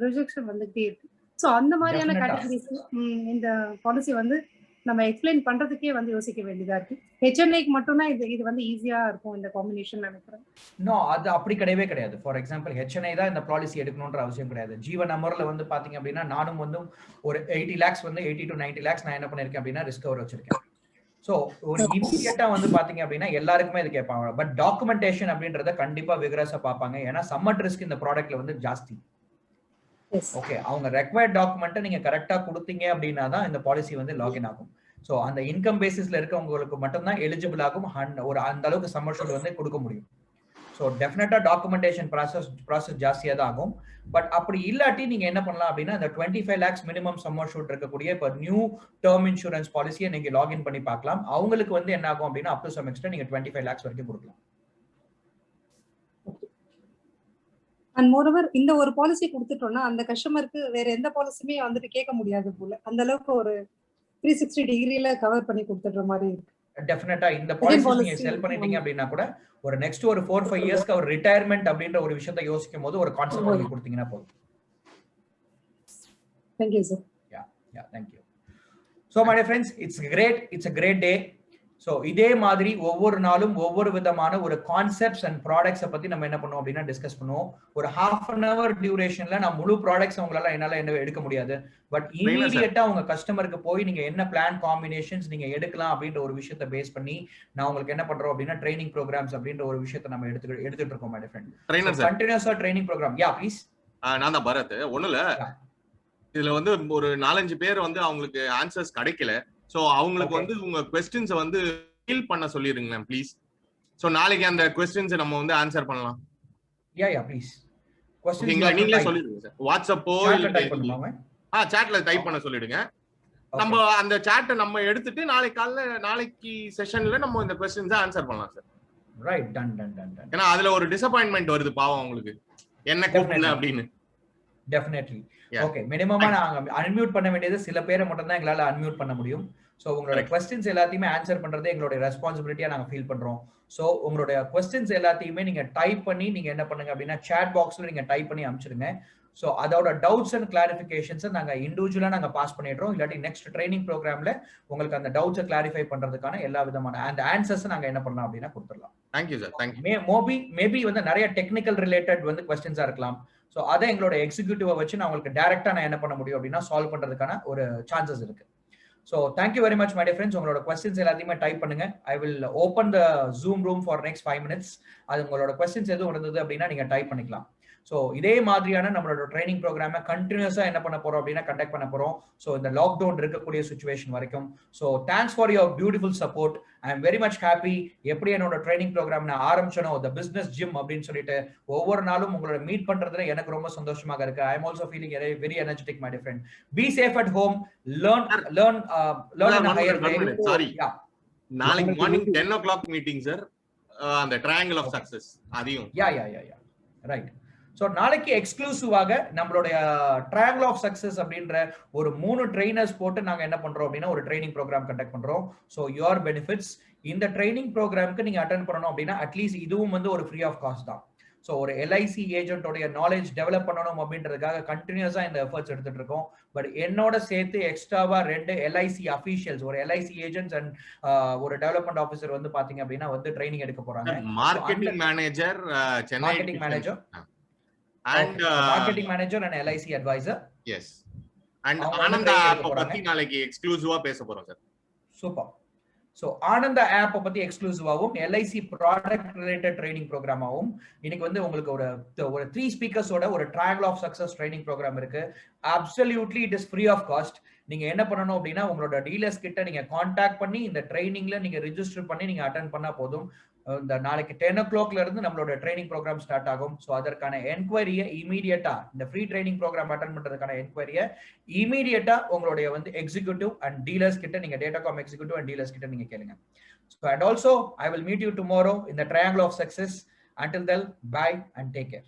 ரிஜெக்ஷன் வந்துகிட்டே இருக்கு. ஸோ அந்த மாதிரியான கேட்டகரிஸ் இந்த பாலிசி வந்து நம்ம எக்ஸ்பிளைன் பண்றதுக்கே வந்து யோசிக்க வேண்டியதா இருக்கு. ஹெச்என்ஐக்கு மட்டும்தான் இது வந்து ஈஸியா இருக்கும் இந்த காம்பினேஷன் நினைக்கிறேன். நோ, அது அப்படி கிடையவே கிடையாது. ஃபார் எக்ஸாம்பிள் ஹெச்என்ஐ தான் இந்த பாலிசி எடுக்கணும்ன்ற அவசியம் கிடையாது. ஜீவன் அமர்ல வந்து பாத்தீங்க அப்படின்னா நானும் வந்து ஒரு 80 lakhs வந்து 80 to 90 lakhs நான் என்ன பண்ணிருக்கேன் அப்படின்னா ரிஸ்க் கவர் வச்சிருக்கேன். ஸோ ஒரு இமீடியட்டா வந்து பாத்தீங்க அப்படின்னா எல்லாருக்குமே இது கேட்பாங்க. பட் டாக்குமெண்டேஷன் அப்படின்றத கண்டிப்பா விகரஸா பார்ப்பாங்க. ஏன்னா சம்மட் ரிஸ்க் இந்த ப்ராடக்ட்ல வந்து ஜாஸ்தி. ஓகே, அவங்க ரெக்வயர்ட் டாக்குமெண்ட்டை நீங்க கரெக்டா கொடுத்தீங்க அப்படின்னா தான் இந்த பாலிசி வந்து லாகின் ஆகும். ஸோ அந்த இன்கம் பேசிஸ்ல இருக்கவங்களுக்கு மட்டும்தான் எலிஜிபிள் ஆகும். ஒரு அந்த அளவுக்கு சம்மர்ஷூட் வந்து கொடுக்க முடியும். ஸோ டெஃபினட்டா டாக்குமெண்டேஷன் ப்ராசஸ் ஜாஸ்தியாக தான் ஆகும். பட் அப்படி இல்லாட்டி நீங்க என்ன பண்ணலாம் அப்படின்னா இந்த 25 lakhs மினிமம் சம்மர்ஷூட் இருக்கக்கூடிய இப்போ நியூ டேர்ம் இன்சூரன்ஸ் பாலிசியை நீங்க லாகின் பண்ணி பார்க்கலாம். அவங்களுக்கு வந்து என்ன ஆகும் அப்படின்னா அப் டு சம் எக்ஸ்டென்ட் நீங்க 25 lakhs வரைக்கும் கொடுக்கலாம். அண்ட் மோரோவர் இந்த ஒரு பாலிசி கொடுத்துட்டோம்னா அந்த கஸ்டமருக்கு வேற எந்த பாலிசியுமே வந்துட்டு கேட்க முடியாது போல. அந்த அளவுக்கு ஒரு 360 டிகிரில கவர் பண்ணி கொடுத்துடுற மாதிரி இருக்கு. டெஃபினட்டா இந்த பாலிசி நீங்க செல் பண்ணிட்டீங்க அப்படின்னா கூட ஒரு நெக்ஸ்ட் ஒரு 4-5 இயர்ஸ்க்கு ஒரு ரிட்டையர்மெண்ட் அப்படின்ற ஒரு விஷயத்தை யோசிக்கும் போது ஒரு கான்செப்ட் பண்ணி கொடுத்தீங்கன்னா போதும். Thank you sir. Yeah, thank you. So my dear friends, it's a great day. So இதே மாதிரி ஒவ்வொரு நாளும் ஒவ்வொரு விதமான ஒரு கான்செப்ட்ஸ் அண்ட் ப்ராடக்ட்ஸை பத்தி நம்ம என்ன பண்ணுவோம் அப்படின்னா டிஸ்கஸ் பண்ணுவோம். ஒரு 1/2 hour டியூரேஷன்ல நான் முழு ப்ராடக்ட்ஸ் உங்களால என்னால என்ன எடுக்க முடியாது. பட் இமீடியட்டா உங்க கஸ்டமருக்கு போய் நீங்க என்ன பிளான் காம்பினேஷன்ஸ் நீங்க எடுக்கலாம் அப்படின்ற ஒரு விஷயத்தை பேஸ் பண்ணி நான் உங்களுக்கு என்ன பண்றோம் அப்படின்னா ட்ரைனிங் ப்ரோக்ராம்ஸ் அப்படின்ற ஒரு விஷயத்தை நம்ம எடுத்துட்டு இருக்கோம். மை டிஃபரெண்ட் கண்டினியூஸா ட்ரைனிங் ப்ரோக்ராம். Yeah please. நான் தான் பரத். ஒண்ணுல இதுல வந்து ஒரு 4-5 பேர் வந்து அவங்களுக்கு ஆன்சர்ஸ் கிடைக்கல. சோ அவங்களுக்கு வந்து உங்க क्वेश्चंस வந்து ஃபில் பண்ண சொல்லிருங்க ப்ளீஸ். சோ நாளைக்கு அந்த क्वेश्चंस நம்ம வந்து ஆன்சர் பண்ணலாம். யா ப்ளீஸ். क्वेश्चंस நீங்களே சொல்லிடுங்க சார். வாட்ஸ்அப்போ இல்ல டைப் பண்ணுவாங்க. சாட்ல டைப் பண்ண சொல்லிடுங்க. நம்ம அந்த சாட்டை நம்ம எடுத்துட்டு நாளைக்கு செஷன்ல நம்ம இந்த क्वेश्चंस ஆன்சர் பண்ணலாம் சார். Right, done. ஏன்னா அதுல ஒரு டிசாப்பாயின்ட்மென்ட் வருது பாவம் உங்களுக்கு. என்ன கூப்பிடல அப்படின்னு. டெஃபினெட்லி. ஓகே, மினிமமா நாங்க அன்மியூட் பண்ண வேண்டியது சில பேரை மட்டும் தான் எங்களால அன்மியூட் பண்ண முடியும். சோ உங்களோட क्वेश्चंस எல்லாத்தையுமே ஆன்சர் பண்றது எங்களுடைய ரெஸ்பான்சிபிலிட்டியா நாங்க ஃபீல் பண்றோம். சோ உங்களுடைய क्वेश्चंस எல்லாத்தையுமே நீங்க டைப் பண்ணி நீங்க என்ன பண்ணுங்க அப்படின்னா chat பாக்ஸ்ல நீங்க டைப் பண்ணி அனுப்பிச்சிடுங்க. சோ அதோட டவுட்ஸ் அண்ட் கிளாரிஃபிகேஷன்ஸ் நாங்க இண்டிவிஜுவலா நாங்க பாஸ் பண்ணிடுறோம். இல்லாட்டி நெக்ஸ்ட் ட்ரைனிங் ப்ரோக்ராம்ல உங்களுக்கு அந்த டவுட்ஸை கிளாரிஃபை பண்றதுக்கான எல்லா விதமான அந்த ஆன்சர்ஸ் நாங்க என்ன பண்ணலாம் அப்படின்னா கொடுத்துடலாம். Thank you sir. Thank you. Maybe வந்து நிறைய டெக்னிக்கல் ரிலேட்டட் வந்து क्वेश्चंसா இருக்கலாம். சோ அதை எங்களோட எக்ஸிக்யூட்டிவா வச்சு நான் உங்களுக்கு டைரக்டா நான் என்ன பண்ண முடியும் அப்படின்னா சால்வ் பண்றதுக்கான ஒரு சான்சஸ் இருக்கு. So thank you very much my dear friends. உங்களோட questions எல்லாத்தையுமே டைப் பண்ணுங்க. I will open the Zoom room for next 5 minutes. அது உங்களோட questions எதுவும் இருந்தது அப்படின்னா நீங்க டைப் பண்ணிக்கலாம். ஸோ இதே மாதிரியான நம்மளோட ட்ரைனிங் ப்ரோக்ராமை கண்டினியூஸா என்ன பண்ண போறோம் அப்படின்னா கண்டக்ட் பண்ண போறோம். ஸோ இந்த லாக்டவுன் இருக்கக்கூடிய சுச்சுவேஷன் வரைக்கும். So thanks for your beautiful support. I am very much happy. எப்படி என்னோட ட்ரைனிங் ப்ரோக்ராம் நான் ஆரம்பிச்சனோ த பிசினஸ் ஜிம் அப்படின்னு சொல்லிட்டு ஒவ்வொரு நாளும் உங்களோட மீட் பண்றதுல எனக்கு ரொம்ப சந்தோஷமாக இருக்கு. I am also feeling very energetic my dear friend. Be safe at home. Learn higher great. Sorry, நாளைக்கு மார்னிங் 10 o'clock மீட்டிங் சார். அந்த ட்ரையாங்கிள் ஆஃப் சக்சஸ் அதையும் யா ரைட். ஸோ நாளைக்கு எக்ஸ்க்ளூசிவாக நம்மளுடைய ட்ரையாங்கிள் ஆஃப் சக்சஸ் அப்படின்ற ஒரு 3 ட்ரைனர்ஸ் போட்டு நாங்கள் என்ன பண்றோம் அப்படின்னா ஒரு ட்ரைனிங் ப்ரோக்ராம் கண்டக்ட் பண்றோம். ஸோ யுவர் பெனிஃபிட்ஸ் இந்த ட்ரைனிங் ப்ரோக்ராமுக்கு நீங்க அட்டென்ட் பண்ணணும் அப்படின்னா அட்லீஸ்ட் இதுவும் வந்து ஒரு ஃப்ரீ ஆஃப் காஸ்ட் தான். ஸோ ஒரு எல்ஐசி ஏஜென்ட்டோடைய நாலேஜ் டெவலப் பண்ணணும் அப்படின்றதுக்காக கண்டினியூஸா இந்த எஃபர்ட்ஸ் எடுத்துட்டு இருக்கோம். பட் என்னோட சேர்த்து எக்ஸ்ட்ராவா 2 எல்ஐசி அஃபீஷியல்ஸ், ஒரு எல்ஐசி ஏஜென்ட்ஸ் அண்ட் ஒரு டெவலப்மெண்ட் ஆஃபீஸர் வந்து பாத்தீங்க அப்படின்னா வந்து ட்ரைனிங் எடுக்க போறாங்க. Marketing manager, Chennai marketing manager and marketing manager and LIC advisor. Yes, and Ananda app பத்தி நாளைக்கு எக்ஸ்க்ளூசிவா பேச போறோம் சார். சூப்பர். சோ ஆனந்த ஆப் பத்தி எக்ஸ்க்ளூசிவாவும் LIC ப்ராடக்ட் ரிலேட்டட் ட்ரைனிங் ப்ரோக்ராமாவும் இன்னைக்கு வந்து உங்களுக்கு ஒரு 3 ஸ்பீக்கர்ஸோட ஒரு triangle of success training program இருக்கு. Absolutely it is free of cost. நீங்க என்ன பண்ணணும் அப்படின்னா உங்களோட டீலர்ஸ் கிட்ட நீங்க கான்டாக்ட் பண்ணி இந்த ட்ரைனிங்ல நீங்க ரெஜிஸ்டர் பண்ணி நீங்க அட்டென்ட் பண்ணா போதும். இந்த நாளைக்கு 10 o'clock இருந்து நம்மளோட ட்ரைனிங் ப்ரோக்ராம் ஸ்டார்ட் ஆகும். ஸோ அதற்கான என்கொயரியை இமீடியட்டா இந்த ஃப்ரீ ட்ரைனிங் ப்ரோக்ராம் அட்டென்ட் பண்றதுக்கான என்கொயரியை இமீடியட்டா உங்களுடைய வந்து எக்ஸிக்யூட்டிவ் அண்ட் டீலர்ஸ் கிட்ட நீங்க டேட்டாகாம் எக்ஸிக்யூட்டிவ் அண்ட் டீலர்ஸ் கிட்ட நீங்க கேளுங்க. So and also I will meet you tomorrow in the triangle of success. Until then, bye and take care.